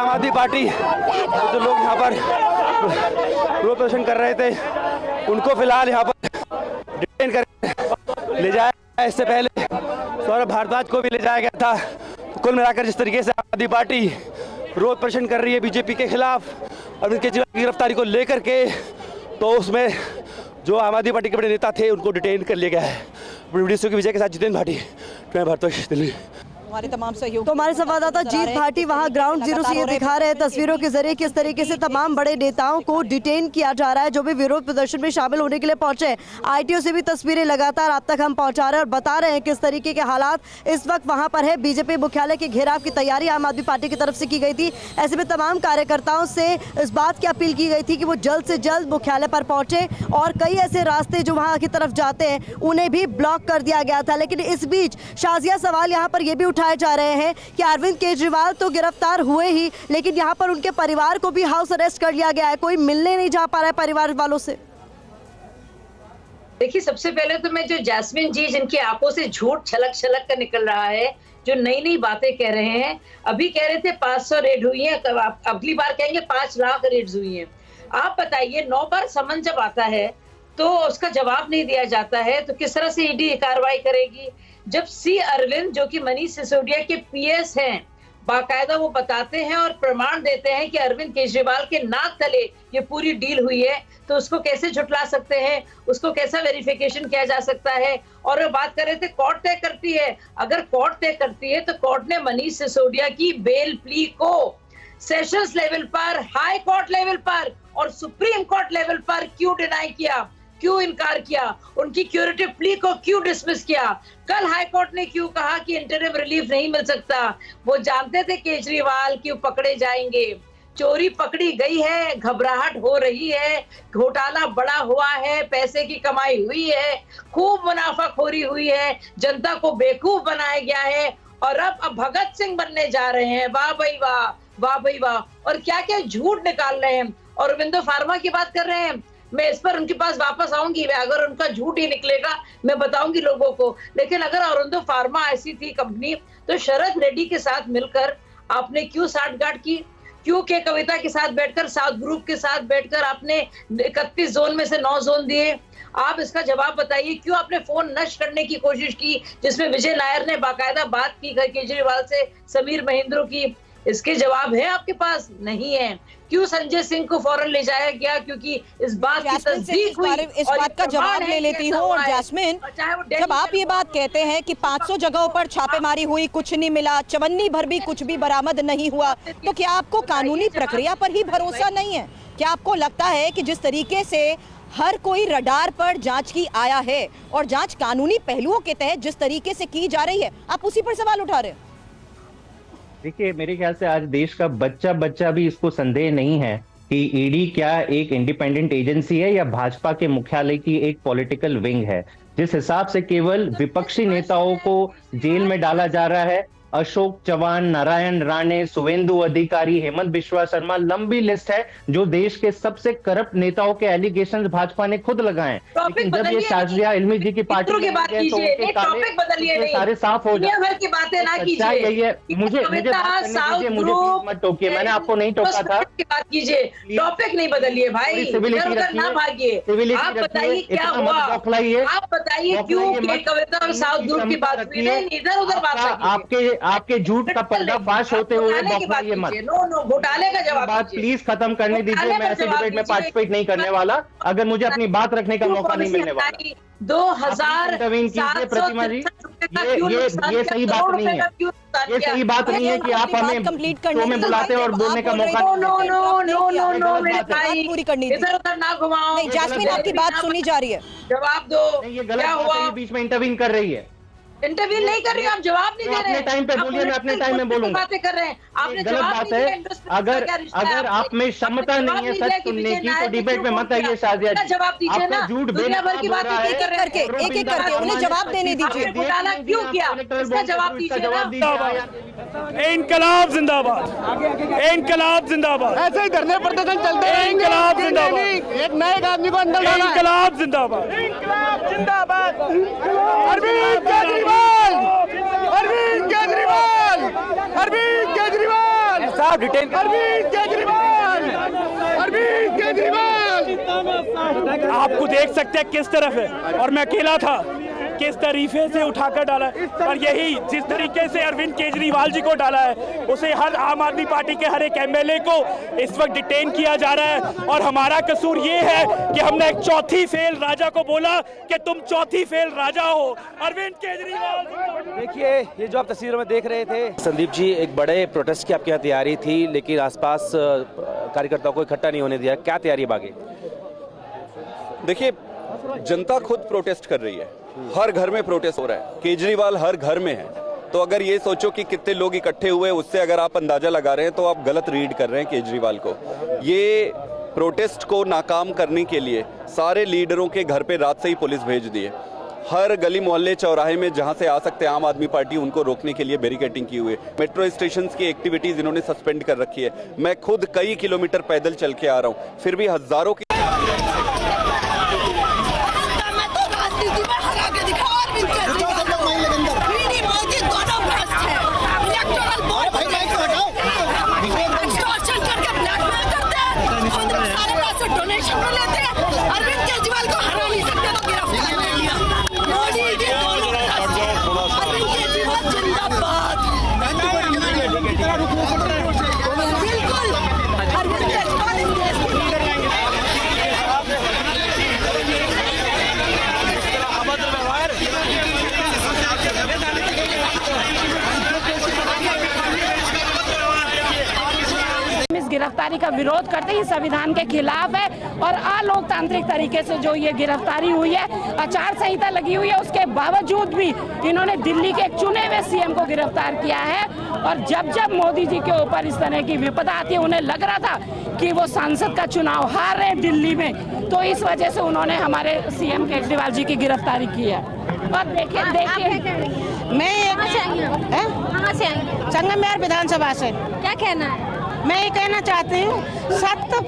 आदमी पार्टी जो लोग यहाँ पर विरोध प्रदर्शन कर रहे थे उनको फिलहाल यहाँ पर डिटेन कर ले जाया। इससे पहले सौरभ भारद्वाज को भी ले जाया गया था। कुल मिलाकर जिस तरीके से आम आदमी पार्टी विरोध प्रदर्शन कर रही है बीजेपी के खिलाफ अरविंद केजरीवाल की गिरफ्तारी को लेकर के, तो उसमें जो आम आदमी पार्टी के बड़े नेता थे उनको डिटेन कर लिया गया है। वीडियो की विजय के साथ जितेंद्र भाटी, भारतवर्ष, दिल्ली।
हमारे तमाम सहयोग
तो हमारे संवाददाता जीत भाटी वहां ग्राउंड जीरो से ये दिखा रहे हैं तस्वीरों के जरिए किस तरीके से तमाम बड़े नेताओं को डिटेन किया जा रहा है जो भी विरोध प्रदर्शन में शामिल होने के लिए पहुंचे। आईटीओ से भी तस्वीरें लगातार आप तक हम पहुंचा रहे हैं और बता रहे हैं किस तरीके के हालात इस वक्त वहां पर है। बीजेपी मुख्यालय के घेराव की तैयारी आम आदमी पार्टी की तरफ से की गई थी। ऐसे में तमाम कार्यकर्ताओं से इस बात की अपील की गई थी कि वो जल्द से जल्द मुख्यालय पर पहुंचे और कई ऐसे रास्ते जो वहां की तरफ जाते हैं उन्हें भी ब्लॉक कर दिया गया था। लेकिन इस बीच शाजिया सवाल यहाँ पर ये भी उठाए जा रहे हैं कि अरविंद केजरीवाल तो गिरफ्तार हुए ही, लेकिन यहाँ पर उनके परिवार को भी हाउस अरेस्ट कर लिया गया है। कोई मिलने नहीं जा पा रहा है परिवार वालों से।
देखिए, सबसे पहले तो मैं जो जैस्मिन जी जिनकी आंखों से झूठ छलक छलक कर निकल रहा है, जो नई नई बातें कह रहे हैं, अभी कह रहे थे 500 रेड हुई है, अगली बार कहेंगे 5 लाख रेड्स हुई हैं। आप बताइए, 9 बार समन जब आता है तो उसका जवाब नहीं दिया जाता है तो किस तरह से ईडी कार्रवाई करेगी? जब सी अरविंद जो कि मनीष सिसोदिया के पीएस हैं, बाकायदा वो बताते हैं और प्रमाण देते हैं कि अरविंद केजरीवाल के नाक तले ये पूरी डील हुई है, तो उसको कैसे झुठला सकते हैं? उसको कैसा वेरिफिकेशन किया जा सकता है? और वो बात कर रहे थे कोर्ट तय करती है। अगर कोर्ट तय करती है तो कोर्ट ने मनीष सिसोदिया की बेल प्ली को सेशंस लेवल पर, हाई कोर्ट लेवल पर और सुप्रीम कोर्ट लेवल पर क्यों डिनाई किया, क्यों इनकार किया? उनकी क्यूरेटिव प्ली को क्यों डिसमिस किया? कल हाई कोर्ट ने क्यों कहा कि इंटरिम रिलीफ नहीं मिल सकता? वो जानते थे केजरीवाल क्यों पकड़े जाएंगे। चोरी पकड़ी गई है, घबराहट हो रही है, घोटाला बड़ा हुआ है, पैसे की कमाई हुई है, खूब मुनाफाखोरी हुई है, जनता को बेवकूफ बनाया गया है और अब भगत सिंह बनने जा रहे हैं। वाह भाई वाह, वाह भाई वाह। और क्या क्या झूठ निकाल रहे हैं। और अरविंदो फार्मा की बात कर रहे हैं, मैं इस पर उनके पास वापस आऊंगी। अगर उनका झूठ ही निकलेगा मैं बताऊंगी लोगों को। लेकिन अगर औरंदो फार्मा ऐसी थी कंपनी, तो शरद रेड्डी के साथ मिलकर आपने क्यों साठगांठ की? क्यों के कविता के साथ बैठकर, साउथ ग्रुप के साथ बैठकर आपने 31 जोन में से 9 जोन दिए? आप इसका जवाब बताइए। क्यों आपने फोन नष्ट करने की कोशिश की जिसमें विजय नायर ने बाकायदा बात की केजरीवाल से, समीर महेंद्र की? इसके जवाब है आपके पास? नहीं है। क्यों संजय सिंह को फौरन ले जाया गया? क्योंकि इस बात की तस्दीक हुई।
इस बात का जवाब ले लेती हूँ। और जैस्मिन, जब आप ये बात कहते हैं कि 500 जगहों पर छापेमारी हुई, कुछ नहीं मिला, चवन्नी भर भी कुछ भी बरामद नहीं हुआ, तो क्या आपको कानूनी प्रक्रिया पर ही भरोसा नहीं है? क्या आपको लगता है कि जिस तरीके से हर कोई रडार पर जांच की आया है और जांच कानूनी पहलुओं के तहत जिस तरीके से की जा रही है, आप उसी पर सवाल उठा रहे हैं?
देखिए, मेरे ख्याल से आज देश का बच्चा भी इसको संदेह नहीं है कि ईडी क्या एक इंडिपेंडेंट एजेंसी है या भाजपा के मुख्यालय की एक पॉलिटिकल विंग है। जिस हिसाब से केवल विपक्षी नेताओं को जेल में डाला जा रहा है अशोक चौहान, नारायण राणे, शुवेंदु अधिकारी, हेमंत बिश्वा शर्मा, लंबी लिस्ट है जो देश के सबसे करप्ट नेताओं के एलिगेशंस भाजपा ने खुद लगाए। लेकिन जब ये शाजिया इल्मी जी की पार्टी
की बात कीजिए, टॉपिक बदलिए नहीं,
सारे साफ हो
दुनिया भर की बातें ना कीजिए।
यही है, मुझे बात करने दीजिए, मुझे मत टोकिए, मैंने आपको नहीं टोका था।
बात कीजिए, टॉपिक नहीं बदलिए भाई, इधर उधर ना भागिए। आप बताइए क्या हुआ, आप बताइए क्यों कविता और साउथ ग्रुप की बात हुई, नहीं इधर उधर बात
आपके झूठ का पर्दाफाश होते हुए बौखलाइए मत।
नो घोटाले का जवाब
बात प्लीज खत्म करने दीजिए, मैं ऐसे डिबेट में पार्टिसिपेट नहीं करने वाला अगर मुझे अपनी बात रखने का मौका नहीं मिलने वाला।
2700
प्रतिमा जी, ये सही बात नहीं है, ये सही बात नहीं है कि आप हमें शो में बुलाते हैं और बोलने का मौका
नो मेरे भाई,
पूरी करनी थी।
इधर उधर ना घुमाओ।
नहीं, जास्मिन आपकी बात सुनी जा रही है,
जवाब दो।
ये गलत
क्या
बात
हुआ?
है, ये बीच में इंटरवीन कर रही है।
इंटरव्यू नहीं कर रही, आप जवाब नहीं दे रहे।
अपने टाइम पे बोलिए, मैं अपने टाइम में बोलूंगा।
बातें कर रहे हैं, आपने
गलत बात है। अगर आप में क्षमता नहीं है सच सुनने की तो डिबेट में मत आइए शाजिया जी।
जवाब दीजिए ना,
झूठ
दुनिया भर की बातें नहीं कर रहे,
एक एक करके उन्हें जवाब देने दीजिए।
घोटाला क्यों किया, इसका जवाब दीजिए ना।
इनकलाब जिंदाबाद, इनकलाब जिंदाबाद,
ऐसे ही धरने प्रदर्शन चलते हैं,
इनकलाब जिंदाबाद,
एक नए आदमी को अंदर लाना है।
इनकलाब जिंदाबाद,
इनकलाब जिंदाबाद। अरविंद केजरीवाल, अरविंद केजरीवाल, अरविंद केजरीवाल, साहब डिटेन, अरविंद केजरीवाल, अरविंद केजरीवाल।
आपको देख सकते हैं किस तरफ है, और मैं अकेला था, किस तरीके से उठाकर डाला है। और यही जिस तरीके से अरविंद केजरीवाल जी को डाला है, उसे हर आम आदमी पार्टी के हर एक एमएलए को इस वक्त डिटेन किया जा रहा है। और हमारा कसूर ये है कि हमने एक चौथी फेल राजा को बोला कि तुम चौथी फेल राजा हो, अरविंद केजरीवाल।
देखिए, ये जो आप तस्वीरों में देख रहे थे संदीप जी, एक बड़े प्रोटेस्ट की आपके यहाँ तैयारी थी, लेकिन आसपास कार्यकर्ताओं को इकट्ठा नहीं होने दिया, क्या तैयारी बाकी?
देखिए, जनता खुद प्रोटेस्ट कर रही है, हर घर में प्रोटेस्ट हो रहा है, केजरीवाल हर घर में है। तो अगर ये सोचो कि कितने लोग इकट्ठे हुए, उससे अगर आप अंदाजा लगा रहे हैं तो आप गलत रीड कर रहे हैं केजरीवाल को। ये प्रोटेस्ट को नाकाम करने के लिए सारे लीडरों के घर पे रात से ही पुलिस भेज दी है। हर गली मोहल्ले चौराहे में जहां से आ सकते हैं आम आदमी पार्टी, उनको रोकने के लिए बैरिकेडिंग की हुई है। मेट्रो स्टेशन की एक्टिविटीज इन्होंने सस्पेंड कर रखी है। मैं खुद कई किलोमीटर पैदल चल के आ रहा हूँ, फिर भी हजारों की
अरविंद केजरीवाल को हरा नहीं सकते तो गिरफ्तार कर लिया। मोदी जी अरविंद केजरीवाल जिंदाबाद। बिल्कुल अरविंद केजरीवाल इस देश
इस गिरफ्तारी का विरोध करते ही संविधान के खिलाफ है और अलोकतांत्रिक तरीके से जो ये गिरफ्तारी हुई है, आचार संहिता लगी हुई है, उसके बावजूद भी इन्होंने दिल्ली के एक चुने हुए सीएम को गिरफ्तार किया है। और जब जब मोदी जी के ऊपर इस तरह की विपदा आती है, उन्हें लग रहा था कि वो सांसद का चुनाव हार रहे हैं दिल्ली में, तो इस वजह से उन्होंने हमारे सीएम केजरीवाल जी की गिरफ्तारी की है। और देखिए
मैं कहाँ से आई? संगमेर विधानसभा से।
क्या कहना है?
मैं ये कहना चाहती हूँ, सत्य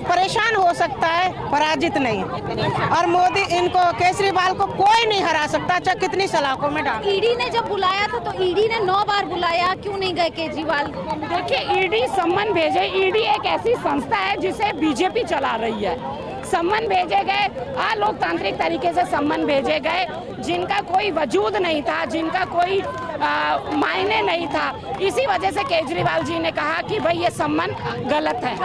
परेशान हो सकता है, पराजित नहीं। और मोदी इनको केजरीवाल को कोई नहीं हरा सकता, चाहे कितनी सलाखों में डाल।
ईडी ने जब बुलाया था तो ईडी ने 9 बार बुलाया, क्यों नहीं गए केजरीवाल? देखिए, ईडी सम्मन भेजे। ईडी एक ऐसी संस्था है जिसे बीजेपी चला रही है। सम्मन भेजे गए, अलोकतांत्रिक तरीके से सम्मन भेजे गए, जिनका कोई वजूद नहीं था, जिनका कोई मायने नहीं था। इसी वजह से केजरीवाल जी ने कहा कि भाई ये सम्मन गलत है।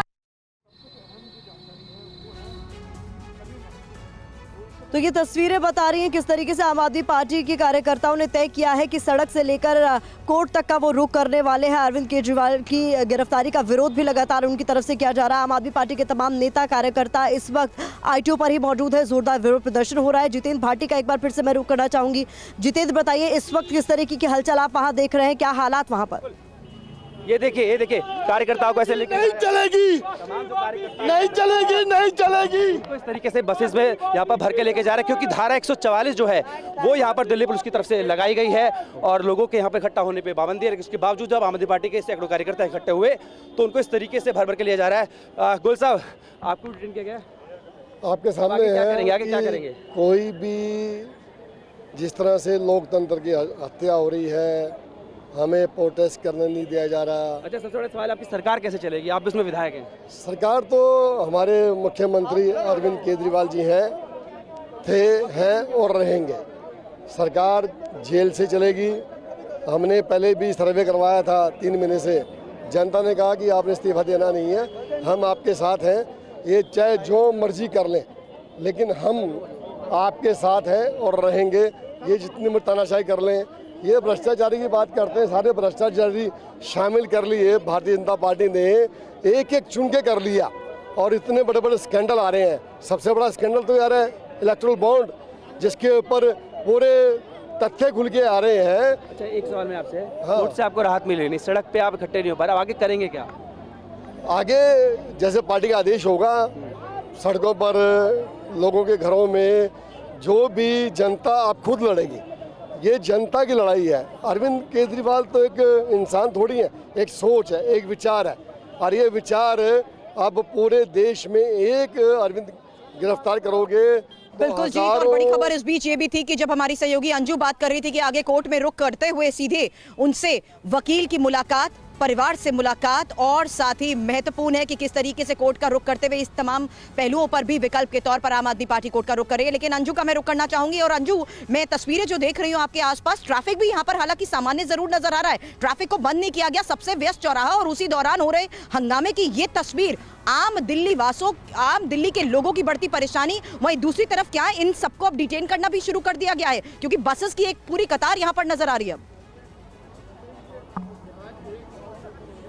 तो ये तस्वीरें बता रही हैं किस तरीके से आम आदमी पार्टी के कार्यकर्ताओं ने तय किया है कि सड़क से लेकर कोर्ट तक का वो रुख करने वाले हैं। अरविंद केजरीवाल की गिरफ्तारी का विरोध भी लगातार उनकी तरफ से किया जा रहा है। आम आदमी पार्टी के तमाम नेता कार्यकर्ता इस वक्त आईटीओ पर ही मौजूद है, जोरदार विरोध प्रदर्शन हो रहा है। जितेंद्र भाटी का एक बार फिर से मैं रुख करना चाहूँगी। जितेंद्र, बताइए इस वक्त किस तरीके की हलचल आप वहाँ देख रहे हैं, क्या हालात वहाँ पर?
ये देखिए कार्यकर्ताओं को ऐसे लेकर
नहीं चलेगी, नहीं चलेगी, नहीं चलेगी।
तो इस तरीके से बसेस में यहाँ पर भर के लेके जा रहे हैं, क्योंकि धारा 144 जो है वो यहाँ पर दिल्ली पुलिस की तरफ से लगाई गई है और लोगों के यहाँ पर इकट्ठा होने पे पाबंदी है। उसके बावजूद जब आम आदमी पार्टी के सैकड़ों कार्यकर्ता इकट्ठे हुए तो उनको इस तरीके से भर भर के लिया जा रहा है। गोयल साहब, आपको डिटेन किया गया है?
आपके सामने है
आगे क्या करेंगे?
कोई भी जिस तरह से लोकतंत्र की हत्या हो रही है, हमें प्रोटेस्ट करने नहीं दिया जा रहा।
अच्छा, सबसे बड़ा सवाल, आपकी सरकार कैसे चलेगी? आप इसमें विधायक हैं।
सरकार तो हमारे मुख्यमंत्री अरविंद केजरीवाल जी हैं और रहेंगे। सरकार जेल से चलेगी। हमने पहले भी सर्वे करवाया था 3 महीने से। जनता ने कहा कि आपने इस्तीफा देना नहीं है, हम आपके साथ हैं, ये चाहे जो मर्जी कर लें, लेकिन हम आपके साथ हैं और रहेंगे। ये जितनी तानाशाही कर लें, ये भ्रष्टाचारी की बात करते हैं, सारे भ्रष्टाचारी शामिल कर लिए भारतीय जनता पार्टी ने, एक एक चुन के कर लिया और इतने बड़े बड़े स्कैंडल आ रहे हैं। सबसे बड़ा स्कैंडल तो यार है इलेक्ट्रल बॉन्ड, जिसके ऊपर पूरे तथ्य खुल के आ रहे हैं।
अच्छा, एक सवाल मैं आपसे, कोर्ट से आपको राहत मिली नहीं, सड़क पे आप इकट्ठे नहीं हो पा रहे, आगे करेंगे क्या?
आगे जैसे पार्टी का आदेश होगा, सड़कों पर, लोगों के घरों में, जो भी जनता आप खुद लड़ेगी। ये जनता की लड़ाई है। अरविंद केजरीवाल तो एक इंसान थोड़ी है, एक सोच है, एक विचार है, और ये विचार अब पूरे देश में एक अरविंद गिरफ्तार करोगे।
बिल्कुल जी। और बड़ी खबर इस बीच ये भी थी कि जब हमारी सहयोगी अंजू बात कर रही थी कि आगे कोर्ट में रुख करते हुए सीधे उनसे वकील की मुलाकात, परिवार से मुलाकात, और साथ ही महत्वपूर्ण है कि किस तरीके से कोर्ट का रुख करते हुए इस तमाम पहलुओं पर भी विकल्प के तौर पर आम आदमी पार्टी कोर्ट का रुख करे। लेकिन अंजू का मैं रुख करना चाहूंगी। और अंजू, मैं तस्वीरें जो देख रही हूँ आपके आसपास, ट्रैफिक भी यहाँ पर हालांकि सामान्य जरूर नजर आ रहा है, ट्रैफिक को बंद नहीं किया गया, सबसे व्यस्त चौराहा और उसी दौरान हो रहे हंगामे की ये तस्वीर आम दिल्ली के लोगों की बढ़ती परेशानी। वहीं दूसरी तरफ क्या है, इन सबको अब डिटेन करना भी शुरू कर दिया गया है, क्योंकि बसेस की एक पूरी कतार यहाँ पर नजर आ रही है।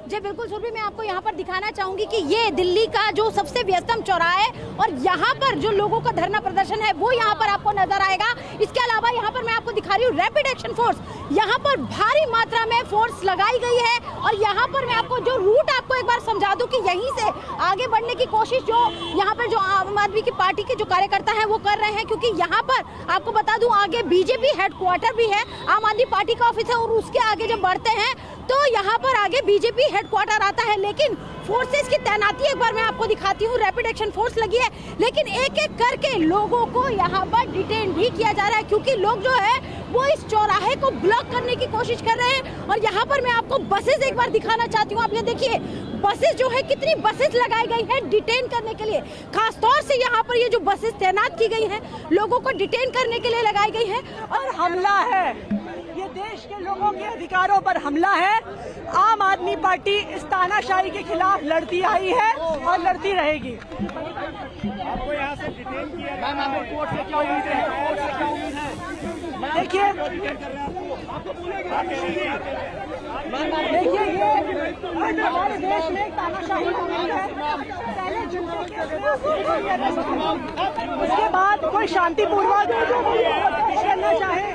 जी बिल्कुल सुरभि, मैं आपको यहाँ पर दिखाना चाहूंगी कि ये दिल्ली का जो सबसे व्यस्तम चौराहा है और यहाँ पर जो लोगों का धरना प्रदर्शन है वो यहाँ पर आपको नजर आएगा। इसके अलावा यहाँ पर मैं आपको दिखा रही हूँ रैपिड एक्शन फोर्स, यहाँ पर भारी मात्रा में फोर्स लगाई गई है। और यहाँ पर मैं आपको जो रूट आपको एक बार समझा दूं कि यहीं से आगे बढ़ने की कोशिश जो यहाँ पर जो आम आदमी की पार्टी के जो कार्यकर्ता है वो कर रहे हैं, क्योंकि यहाँ पर आपको बता दूं आगे बीजेपी हेडक्वार्टर भी है, आम आदमी पार्टी का ऑफिस है, और उसके आगे जब बढ़ते हैं तो यहाँ पर आगे बीजेपी हेडक्वार्टर आता है। लेकिन फोर्सेस की तैनाती एक बार मैं आपको दिखाती हूँ, रैपिड एक्शन फोर्स लगी है, लेकिन एक एक करके लोगों को यहाँ पर डिटेन भी किया जा रहा है, क्योंकि लोग जो है वो इस चौराहे को ब्लॉक करने की कोशिश कर रहे हैं। और यहाँ पर मैं आपको बसेस एक बार दिखाना चाहती हूँ। आप ये देखिए, बसेस जो है, कितनी बसेस लगाई गई है डिटेन करने के लिए। खास तौर से यहाँ पर ये जो बसेस तैनात की गई हैं, लोगों को डिटेन करने के लिए लगाई गई है।
और हमला है, ये देश के लोगों के अधिकारों पर हमला है। आम आदमी पार्टी इस तानाशाही के खिलाफ लड़ती आई है और लड़ती रहेगी।
आपको यहाँ से डिटेन किया, कोर्ट से क्या उम्मीद है?
देखिए ये हमारे देश में एक तानाशाही हो रही है। पहले जनता उसके बाद कोई शांतिपूर्वक करना चाहे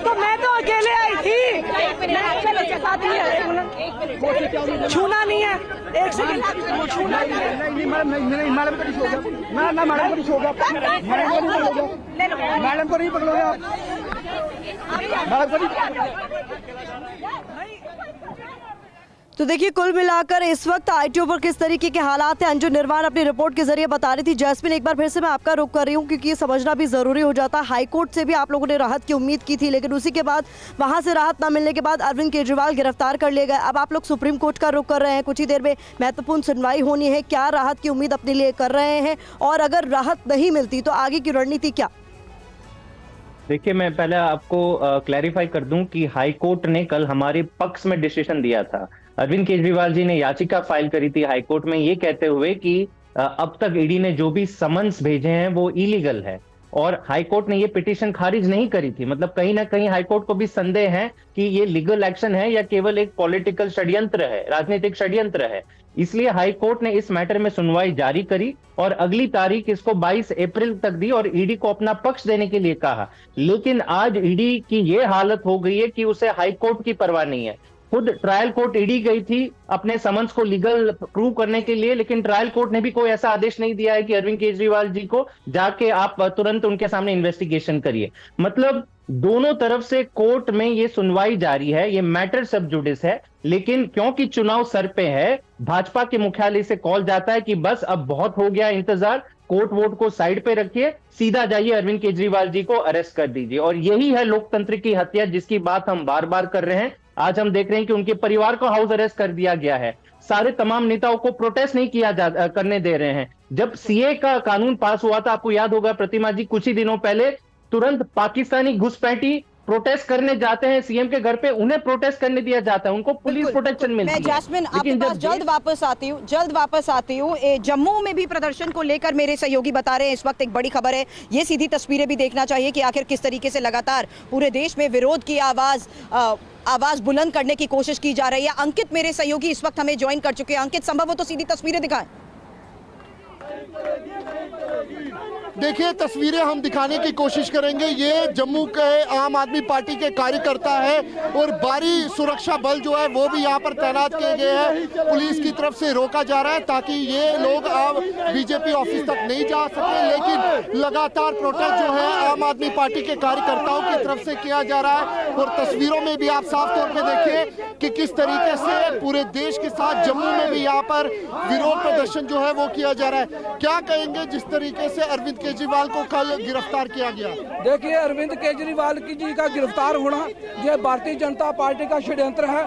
तो मैं तो अकेले आई थी, मैं साथ नहीं आई, छूना नहीं है, एक सेकंड छूना नहीं है।
मैडम को नहीं छोड़ोगे, ना मैडम को नहीं छोड़ोगे, मैडम को नहीं पकड़ोगे आप, मैडम को नहीं।
तो देखिए, कुल मिलाकर इस वक्त आईटीओ पर किस तरीके के हालात हैं, अंजू निर्वाण अपनी रिपोर्ट के जरिए बता रही थी। जैस्मिन, एक बार फिर से मैं आपका रुख कर रही हूँ, क्योंकि ये समझना भी जरूरी हो जाता है। हाईकोर्ट से भी आप लोगों ने राहत की उम्मीद की थी, लेकिन उसी के बाद वहां से राहत न मिलने के बाद अरविंद केजरीवाल गिरफ्तार कर लिए गए। अब आप लोग सुप्रीम कोर्ट का रुख कर रहे हैं, कुछ ही देर में महत्वपूर्ण सुनवाई होनी है। क्या राहत की उम्मीद अपने लिए कर रहे हैं, और अगर राहत नहीं मिलती तो आगे की रणनीति क्या?
देखिए, मैं पहले आपको क्लैरिफाई कर दूं कि हाई कोर्ट ने कल हमारे पक्ष में डिसीजन दिया था। अरविंद केजरीवाल जी ने याचिका फाइल करी थी हाई कोर्ट में, ये कहते हुए कि अब तक ईडी ने जो भी समन्स भेजे हैं वो इलीगल है, और हाई कोर्ट ने ये पिटीशन खारिज नहीं करी थी। मतलब कहीं ना कहीं हाई कोर्ट को भी संदेह है कि ये लीगल एक्शन है या केवल एक पॉलिटिकल षड्यंत्र है, राजनीतिक षड्यंत्र है। इसलिए हाई कोर्ट ने इस मैटर में सुनवाई जारी करी और अगली तारीख इसको 22 अप्रैल तक दी और ईडी को अपना पक्ष देने के लिए कहा। लेकिन आज ईडी की ये हालत हो गई है कि उसे हाई कोर्ट की परवाह नहीं है। खुद ट्रायल कोर्ट ईडी गई थी अपने समन्स को लीगल प्रूव करने के लिए, लेकिन ट्रायल कोर्ट ने भी कोई ऐसा आदेश नहीं दिया है कि अरविंद केजरीवाल जी को जाके आप तुरंत उनके सामने इन्वेस्टिगेशन करिए। मतलब दोनों तरफ से कोर्ट में ये सुनवाई जारी है, ये मैटर सब जुडिस है। लेकिन क्योंकि चुनाव सर पे है, भाजपा के मुख्यालय से कॉल जाता है कि बस अब बहुत हो गया इंतजार, कोर्ट वोट को साइड पे रखिए, सीधा जाइए अरविंद केजरीवाल जी को अरेस्ट कर दीजिए। और यही है लोकतंत्र की हत्या जिसकी बात हम बार बार कर रहे हैं। आज हम देख रहे हैं कि उनके परिवार को हाउस अरेस्ट कर दिया गया है। सारे तमाम नेताओं को प्रोटेस्ट नहीं करने दे रहे हैं। जब सीए का कानून पास हुआ था, आपको याद होगा प्रतिमा जी, कुछ ही दिनों पहले तुरंत पाकिस्तानी घुसपैठी प्रोटेस्ट करने जाते हैं सीएम के घर पे, उन्हें प्रोटेस्ट करने दिया जाता है, उनको पुलिस प्रोटेक्शन मिलती है।
मैं जैस्मिन आपके पास जल्द वापस आती हूँ। जम्मू में भी प्रदर्शन को लेकर मेरे सहयोगी बता रहे हैं इस वक्त एक बड़ी खबर है। ये सीधी तस्वीरें भी देखना चाहिए कि आखिर किस तरीके से लगातार पूरे देश में विरोध की आवाज बुलंद करने की कोशिश की जा रही है। अंकित मेरे सहयोगी इस वक्त हमें ज्वाइन कर चुके हैं। अंकित, संभव हो तो सीधी तस्वीरें दिखाएं।
देखिए, तस्वीरें हम दिखाने की कोशिश करेंगे। ये जम्मू के आम आदमी पार्टी के कार्यकर्ता है और भारी सुरक्षा बल जो है वो भी यहाँ पर तैनात किए गए हैं। पुलिस की तरफ से रोका जा रहा है ताकि ये लोग अब बीजेपी ऑफिस तक नहीं जा सके। लेकिन लगातार प्रोटेस्ट जो है आम आदमी पार्टी के कार्यकर्ताओं की तरफ से किया जा रहा है। और तस्वीरों में भी आप साफ तौर पर देखिए कि किस तरीके से पूरे देश के साथ जम्मू में भी यहाँ पर विरोध प्रदर्शन जो है वो किया जा रहा है। क्या कहेंगे जिस तरीके से अरविंद केजरीवाल को कल गिरफ्तार किया गया?
देखिए, अरविंद केजरीवाल जी का गिरफ्तार होना यह भारतीय जनता पार्टी का षड्यंत्र है।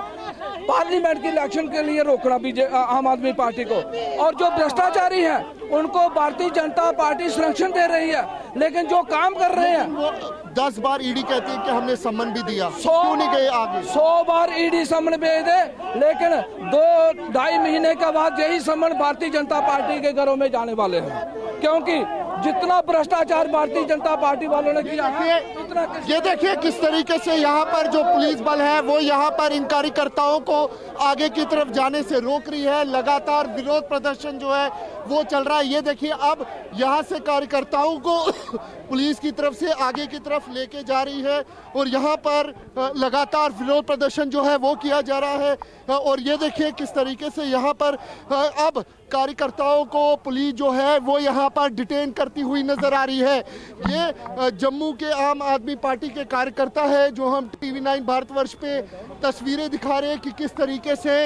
पार्लियामेंट की इलेक्शन के लिए रोकना आम आदमी पार्टी को, और जो भ्रष्टाचारी हैं उनको भारतीय जनता पार्टी संरक्षण दे रही है। लेकिन जो काम कर रहे हैं,
10 बार ईडी कहती है कि हमने सम्मन भी दिया, क्यों नहीं गए आगे?
100 बार ईडी सम्मन भेज दे, लेकिन 2-2.5 महीने के बाद यही सम्मन भारतीय जनता पार्टी के घरों में जाने वाले हैं। क्योंकि जितना भ्रष्टाचार भारतीय जनता पार्टी वालों ने किया है,
ये देखिए किस तरीके से यहाँ पर जो पुलिस बल है वो यहाँ पर इन कार्यकर्ताओं को आगे की तरफ जाने से रोक रही है। लगातार विरोध प्रदर्शन जो है वो चल रहा है। ये देखिए, अब यहाँ से कार्यकर्ताओं को पुलिस की तरफ से आगे की तरफ लेके जा रही है और यहाँ पर लगातार विरोध प्रदर्शन जो है वो किया जा रहा है। और ये देखिए किस तरीके से यहाँ पर अब कार्यकर्ताओं को पुलिस जो है वो यहाँ पर डिटेन करती हुई नजर आ रही है। ये जम्मू के आम आदमी पार्टी के कार्यकर्ता है जो हम TV9 भारतवर्ष पे तस्वीरें दिखा रहे हैं कि किस तरीके से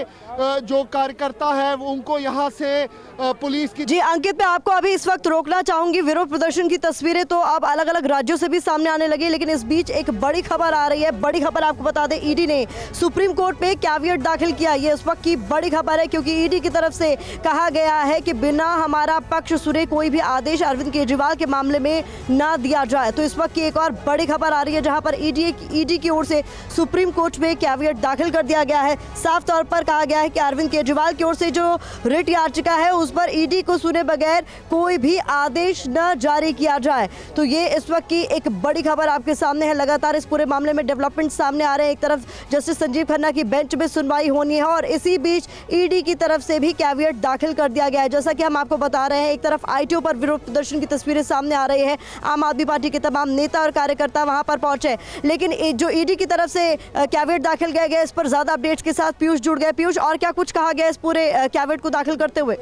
जो कार्यकर्ता है उनको यहाँ से पुलिस की।
जी अंकित, मैं आपको अभी इस वक्त रोकना चाहूंगी। विरोध प्रदर्शन की तस्वीरें तो अब अलग अलग राज्यों से भी सामने आने लगी, लेकिन इस बीच एक बड़ी खबर आ रही है। बड़ी खबर आपको बता दें, ईडी ने सुप्रीम कोर्ट में कैविएट दाखिल किया। ये इस वक्त की बड़ी खबर है क्योंकि ईडी की तरफ से कहा गया है कि बिना हमारा पक्ष सुने कोई भी आदेश अरविंद केजरीवाल के मामले में ना दिया जाए। तो इस वक्त की एक और बड़ी खबर आ रही है जहां पर ईडी की ओर से सुप्रीम कोर्ट में कैविएट दाखिल कर दिया गया है। साफ तौर पर कहा गया है कि अरविंद केजरीवाल की ओर से जो रिट याचिका है उस पर ईडी को सुने बगैर कोई भी आदेश न जारी किया जाए। तो ये इस वक्त की एक बड़ी खबर आपके सामने है। लगातार इस पूरे मामले में डेवलपमेंट सामने आ रहे हैं। एक तरफ जस्टिस संजीव खन्ना की बेंच में सुनवाई होनी है और इसी बीच ईडी की तरफ से भी कैविएट दाखिल कर दिया गया है। जैसा कि हम आपको बता रहे हैं, एक तरफ आईटीओ पर विरोध प्रदर्शन की तस्वीरें सामने आ रही है। आम आदमी पार्टी के तमाम नेता और कार्यकर्ता वहां पर पहुंचे, लेकिन जो ईडी की तरफ से कैविएट दाखिल किया गया, इस पर ज्यादा अपडेट्स के साथ पीयूष जुड़ गए। पीयूष, और क्या कुछ कहा गया इस पूरे कैविएट को दाखिल करते हुए?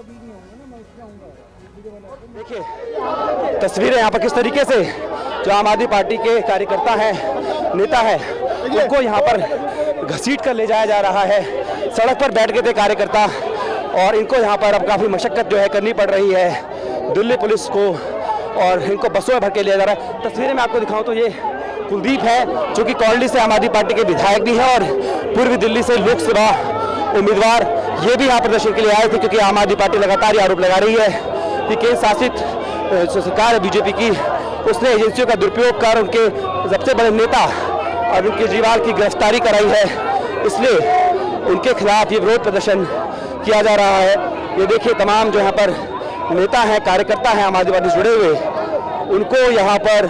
देखिए तस्वीरें यहाँ पर किस तरीके से जो आम आदमी पार्टी के कार्यकर्ता है, नेता है, उनको यहाँ पर घसीट कर ले जाया जा रहा है। सड़क पर बैठ गए थे कार्यकर्ता और इनको यहाँ पर अब काफ़ी मशक्कत जो है करनी पड़ रही है दिल्ली पुलिस को, और इनको बसों में भर के लिया जा रहा है। तस्वीरें मैं आपको दिखाऊं तो ये कुलदीप है जो कि कॉलोनी से आम आदमी पार्टी के विधायक भी है और पूर्वी दिल्ली से लोकसभा उम्मीदवार, ये भी यहाँ प्रदर्शन के लिए आए थे क्योंकि आम आदमी पार्टी लगातार ये आरोप लगा रही है कि केंद्र शासित सरकार है बीजेपी की, उसने एजेंसियों का दुरुपयोग कर उनके सबसे बड़े नेता अरविंद केजरीवाल की गिरफ्तारी कराई है, इसलिए उनके खिलाफ ये विरोध प्रदर्शन किया जा रहा है। ये देखिए तमाम जो यहाँ पर नेता हैं, कार्यकर्ता हैं आम आदमी पार्टी से जुड़े हुए, उनको यहाँ पर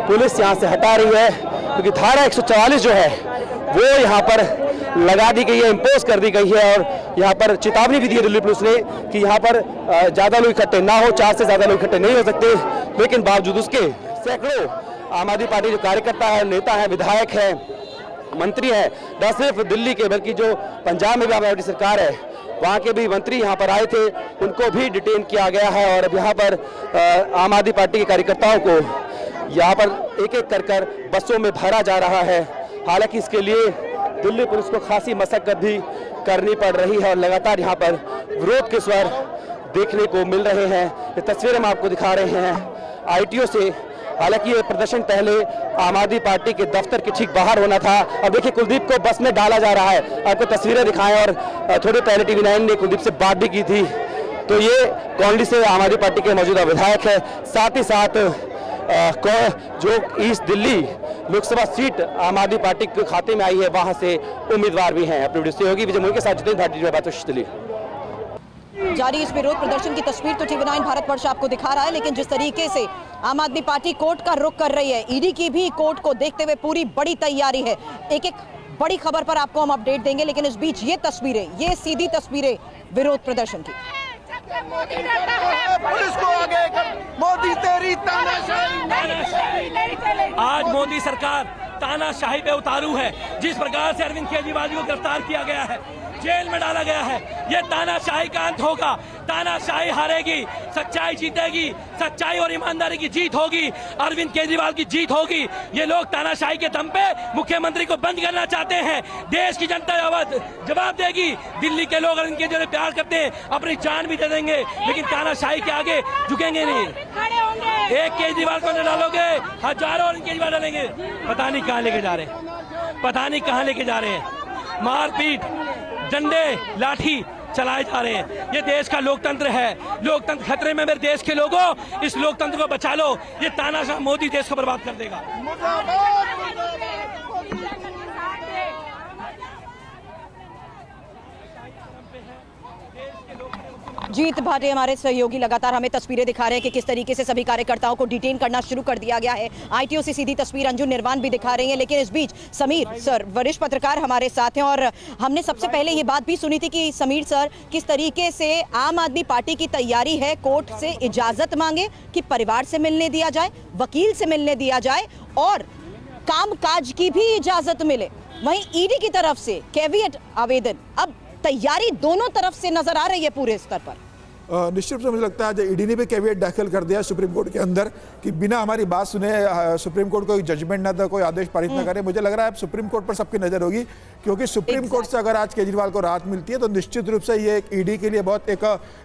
पुलिस यहाँ से हटा रही है क्योंकि धारा 144 जो है वो यहाँ पर लगा दी गई है, इम्पोज कर दी गई है और यहाँ पर चेतावनी भी दी है दिल्ली पुलिस ने कि यहाँ पर ज़्यादा लोग इकट्ठे ना हो, 4 से ज़्यादा लोग इकट्ठे नहीं हो सकते। लेकिन बावजूद उसके सैकड़ों आम आदमी पार्टी जो कार्यकर्ता है, नेता है, विधायक है, मंत्री है, न सिर्फ दिल्ली के बल्कि जो पंजाब में भी आम आदमी सरकार है वहाँ के भी मंत्री यहाँ पर आए थे, उनको भी डिटेन किया गया है और अब यहाँ पर आम आदमी पार्टी के कार्यकर्ताओं को यहाँ पर एक एक कर बसों में भरा जा रहा है। हालांकि इसके लिए दिल्ली पुलिस को खासी मशक्कत भी करनी पड़ रही है और लगातार यहाँ पर विरोध के स्वर देखने को मिल रहे हैं। ये तस्वीरें हम आपको दिखा रहे हैं ITO से। हालांकि ये प्रदर्शन पहले आम आदमी पार्टी के दफ्तर के ठीक बाहर होना था। अब देखिए कुलदीप को बस में डाला जा रहा है, आपको तस्वीरें दिखाएं और थोड़ी पहले TV9 ने कुलदीप से बात भी की थी। तो ये कॉलोनी से आम आदमी पार्टी के मौजूदा विधायक है, साथ ही साथ जो ईस्ट दिल्ली लोकसभा सीट आम आदमी पार्टी के खाते में आई है वहां से उम्मीदवार भी हैं। अपने वीडियो सहयोगी विजय मोहित के साथ जितेंद्र भाटी, दिल्ली।
जारी इस विरोध प्रदर्शन की तस्वीर तो TV9 भारतवर्ष आपको दिखा रहा है, लेकिन जिस तरीके से आम आदमी पार्टी कोर्ट का रुख कर रही है, ईडी की भी कोर्ट को देखते हुए पूरी बड़ी तैयारी है। एक एक बड़ी खबर पर आपको हम अपडेट देंगे, लेकिन इस बीच ये तस्वीरें, ये सीधी तस्वीरें विरोध प्रदर्शन की।
पुलिस को आगे कर, मोदी तेरी तानाशाही।
आज मोदी सरकार तानाशाही पे उतारू है। जिस प्रकार से अरविंद केजरीवाल जी को गिरफ्तार किया गया है, जेल में डाला गया है, ये तानाशाही का अंत होगा। तानाशाही हारेगी, सच्चाई जीतेगी, सच्चाई और ईमानदारी की जीत होगी, अरविंद केजरीवाल की जीत होगी। ये लोग तानाशाही के दम पे मुख्यमंत्री को बंद करना चाहते हैं। देश की जनता जवाब देगी। दिल्ली के लोग अरविंद केजरीवाल प्यार करते हैं, अपनी जान भी दे देंगे, लेकिन तानाशाही के आगे झुकेंगे नहीं। एक केजरीवाल को न डालोगे, हजारों अरविंद केजरीवाल डालेंगे। पता नहीं कहाँ लेके जा रहे हैं, पता नहीं कहाँ लेके जा रहे हैं। मारपीट, डंडे, लाठी चलाए जा रहे हैं। ये देश का लोकतंत्र है, लोकतंत्र खतरे में। मेरे देश के लोगों, इस लोकतंत्र को बचा लो। ये तानाशाह मोदी देश को बर्बाद कर देगा।
जीत भाटे हमारे सहयोगी लगातार हमें तस्वीरें दिखा रहे हैं कि किस तरीके से सभी कार्यकर्ताओं को डिटेन करना शुरू कर दिया गया है। ITO से सीधी तस्वीर अंजुम निर्वाण भी दिखा रही हैं, लेकिन इस बीच समीर सर, वरिष्ठ पत्रकार हमारे साथ हैं और हमने सबसे पहले ये बात भी सुनी थी कि समीर सर, किस तरीके से आम आदमी पार्टी की तैयारी है कोर्ट से इजाजत मांगे कि परिवार से मिलने दिया जाए, वकील से मिलने दिया जाए और कामकाज की भी इजाजत मिले। वहीं ईडी की तरफ से कैविएट आवेदन, अब तैयारी दोनों तरफ से नजर आ रही है पूरे स्तर पर।
निश्चित रूप से मुझे लगता है ईडी ने भी कैविएट दाखिल कर दिया सुप्रीम कोर्ट के अंदर कि बिना हमारी बात सुने सुप्रीम कोर्ट कोई जजमेंट ना दे, कोई आदेश पारित ना करे। मुझे लग रहा है अब सुप्रीम कोर्ट पर सबकी नजर होगी, क्योंकि सुप्रीम कोर्ट से अगर आज केजरीवाल को राहत मिलती है तो निश्चित रूप से ये ईडी के लिए बहुत एक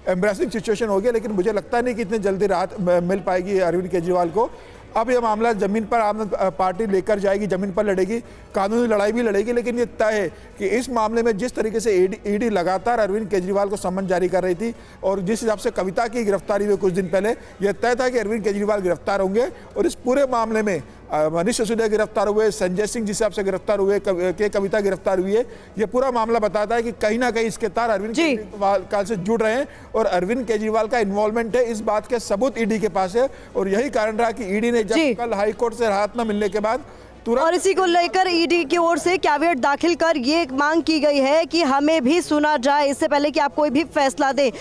एम्ब्रेसिंग सिचुएशन होगी। लेकिन मुझे लगता नहीं कि इतनी जल्दी राहत मिल पाएगी अरविंद केजरीवाल को। अब ये मामला जमीन पर आम पार्टी लेकर जाएगी, जमीन पर लड़ेगी, कानूनी लड़ाई भी लड़ेगी। लेकिन ये तय है कि इस मामले में जिस तरीके से ईडी लगातार अरविंद केजरीवाल को समन जारी कर रही थी और जिस हिसाब से कविता की गिरफ्तारी हुई कुछ दिन पहले, यह तय था कि अरविंद केजरीवाल गिरफ्तार होंगे। और इस पूरे मामले में मनीष सिसोदिया गिरफ्तार हुए, संजय सिंह जिस हिसाब से गिरफ्तार हुए, कविता गिरफ्तार हुई है, ये पूरा मामला बताता है कि कहीं ना कहीं इसके तार अरविंद केजरीवाल से जुड़ रहे हैं और अरविंद केजरीवाल का इन्वॉल्वमेंट है। इस बात के सबूत ईडी के पास है और यही कारण रहा कि ईडी ने जब कल हाई कोर्ट से राहत न मिलने के बाद
और इसी को लेकर ईडी की ओर से कैविएट दाखिल कर ये मांग की गई है कि हमें भी सुना जाए इससे पहले कि आप कोई भी फैसला दें।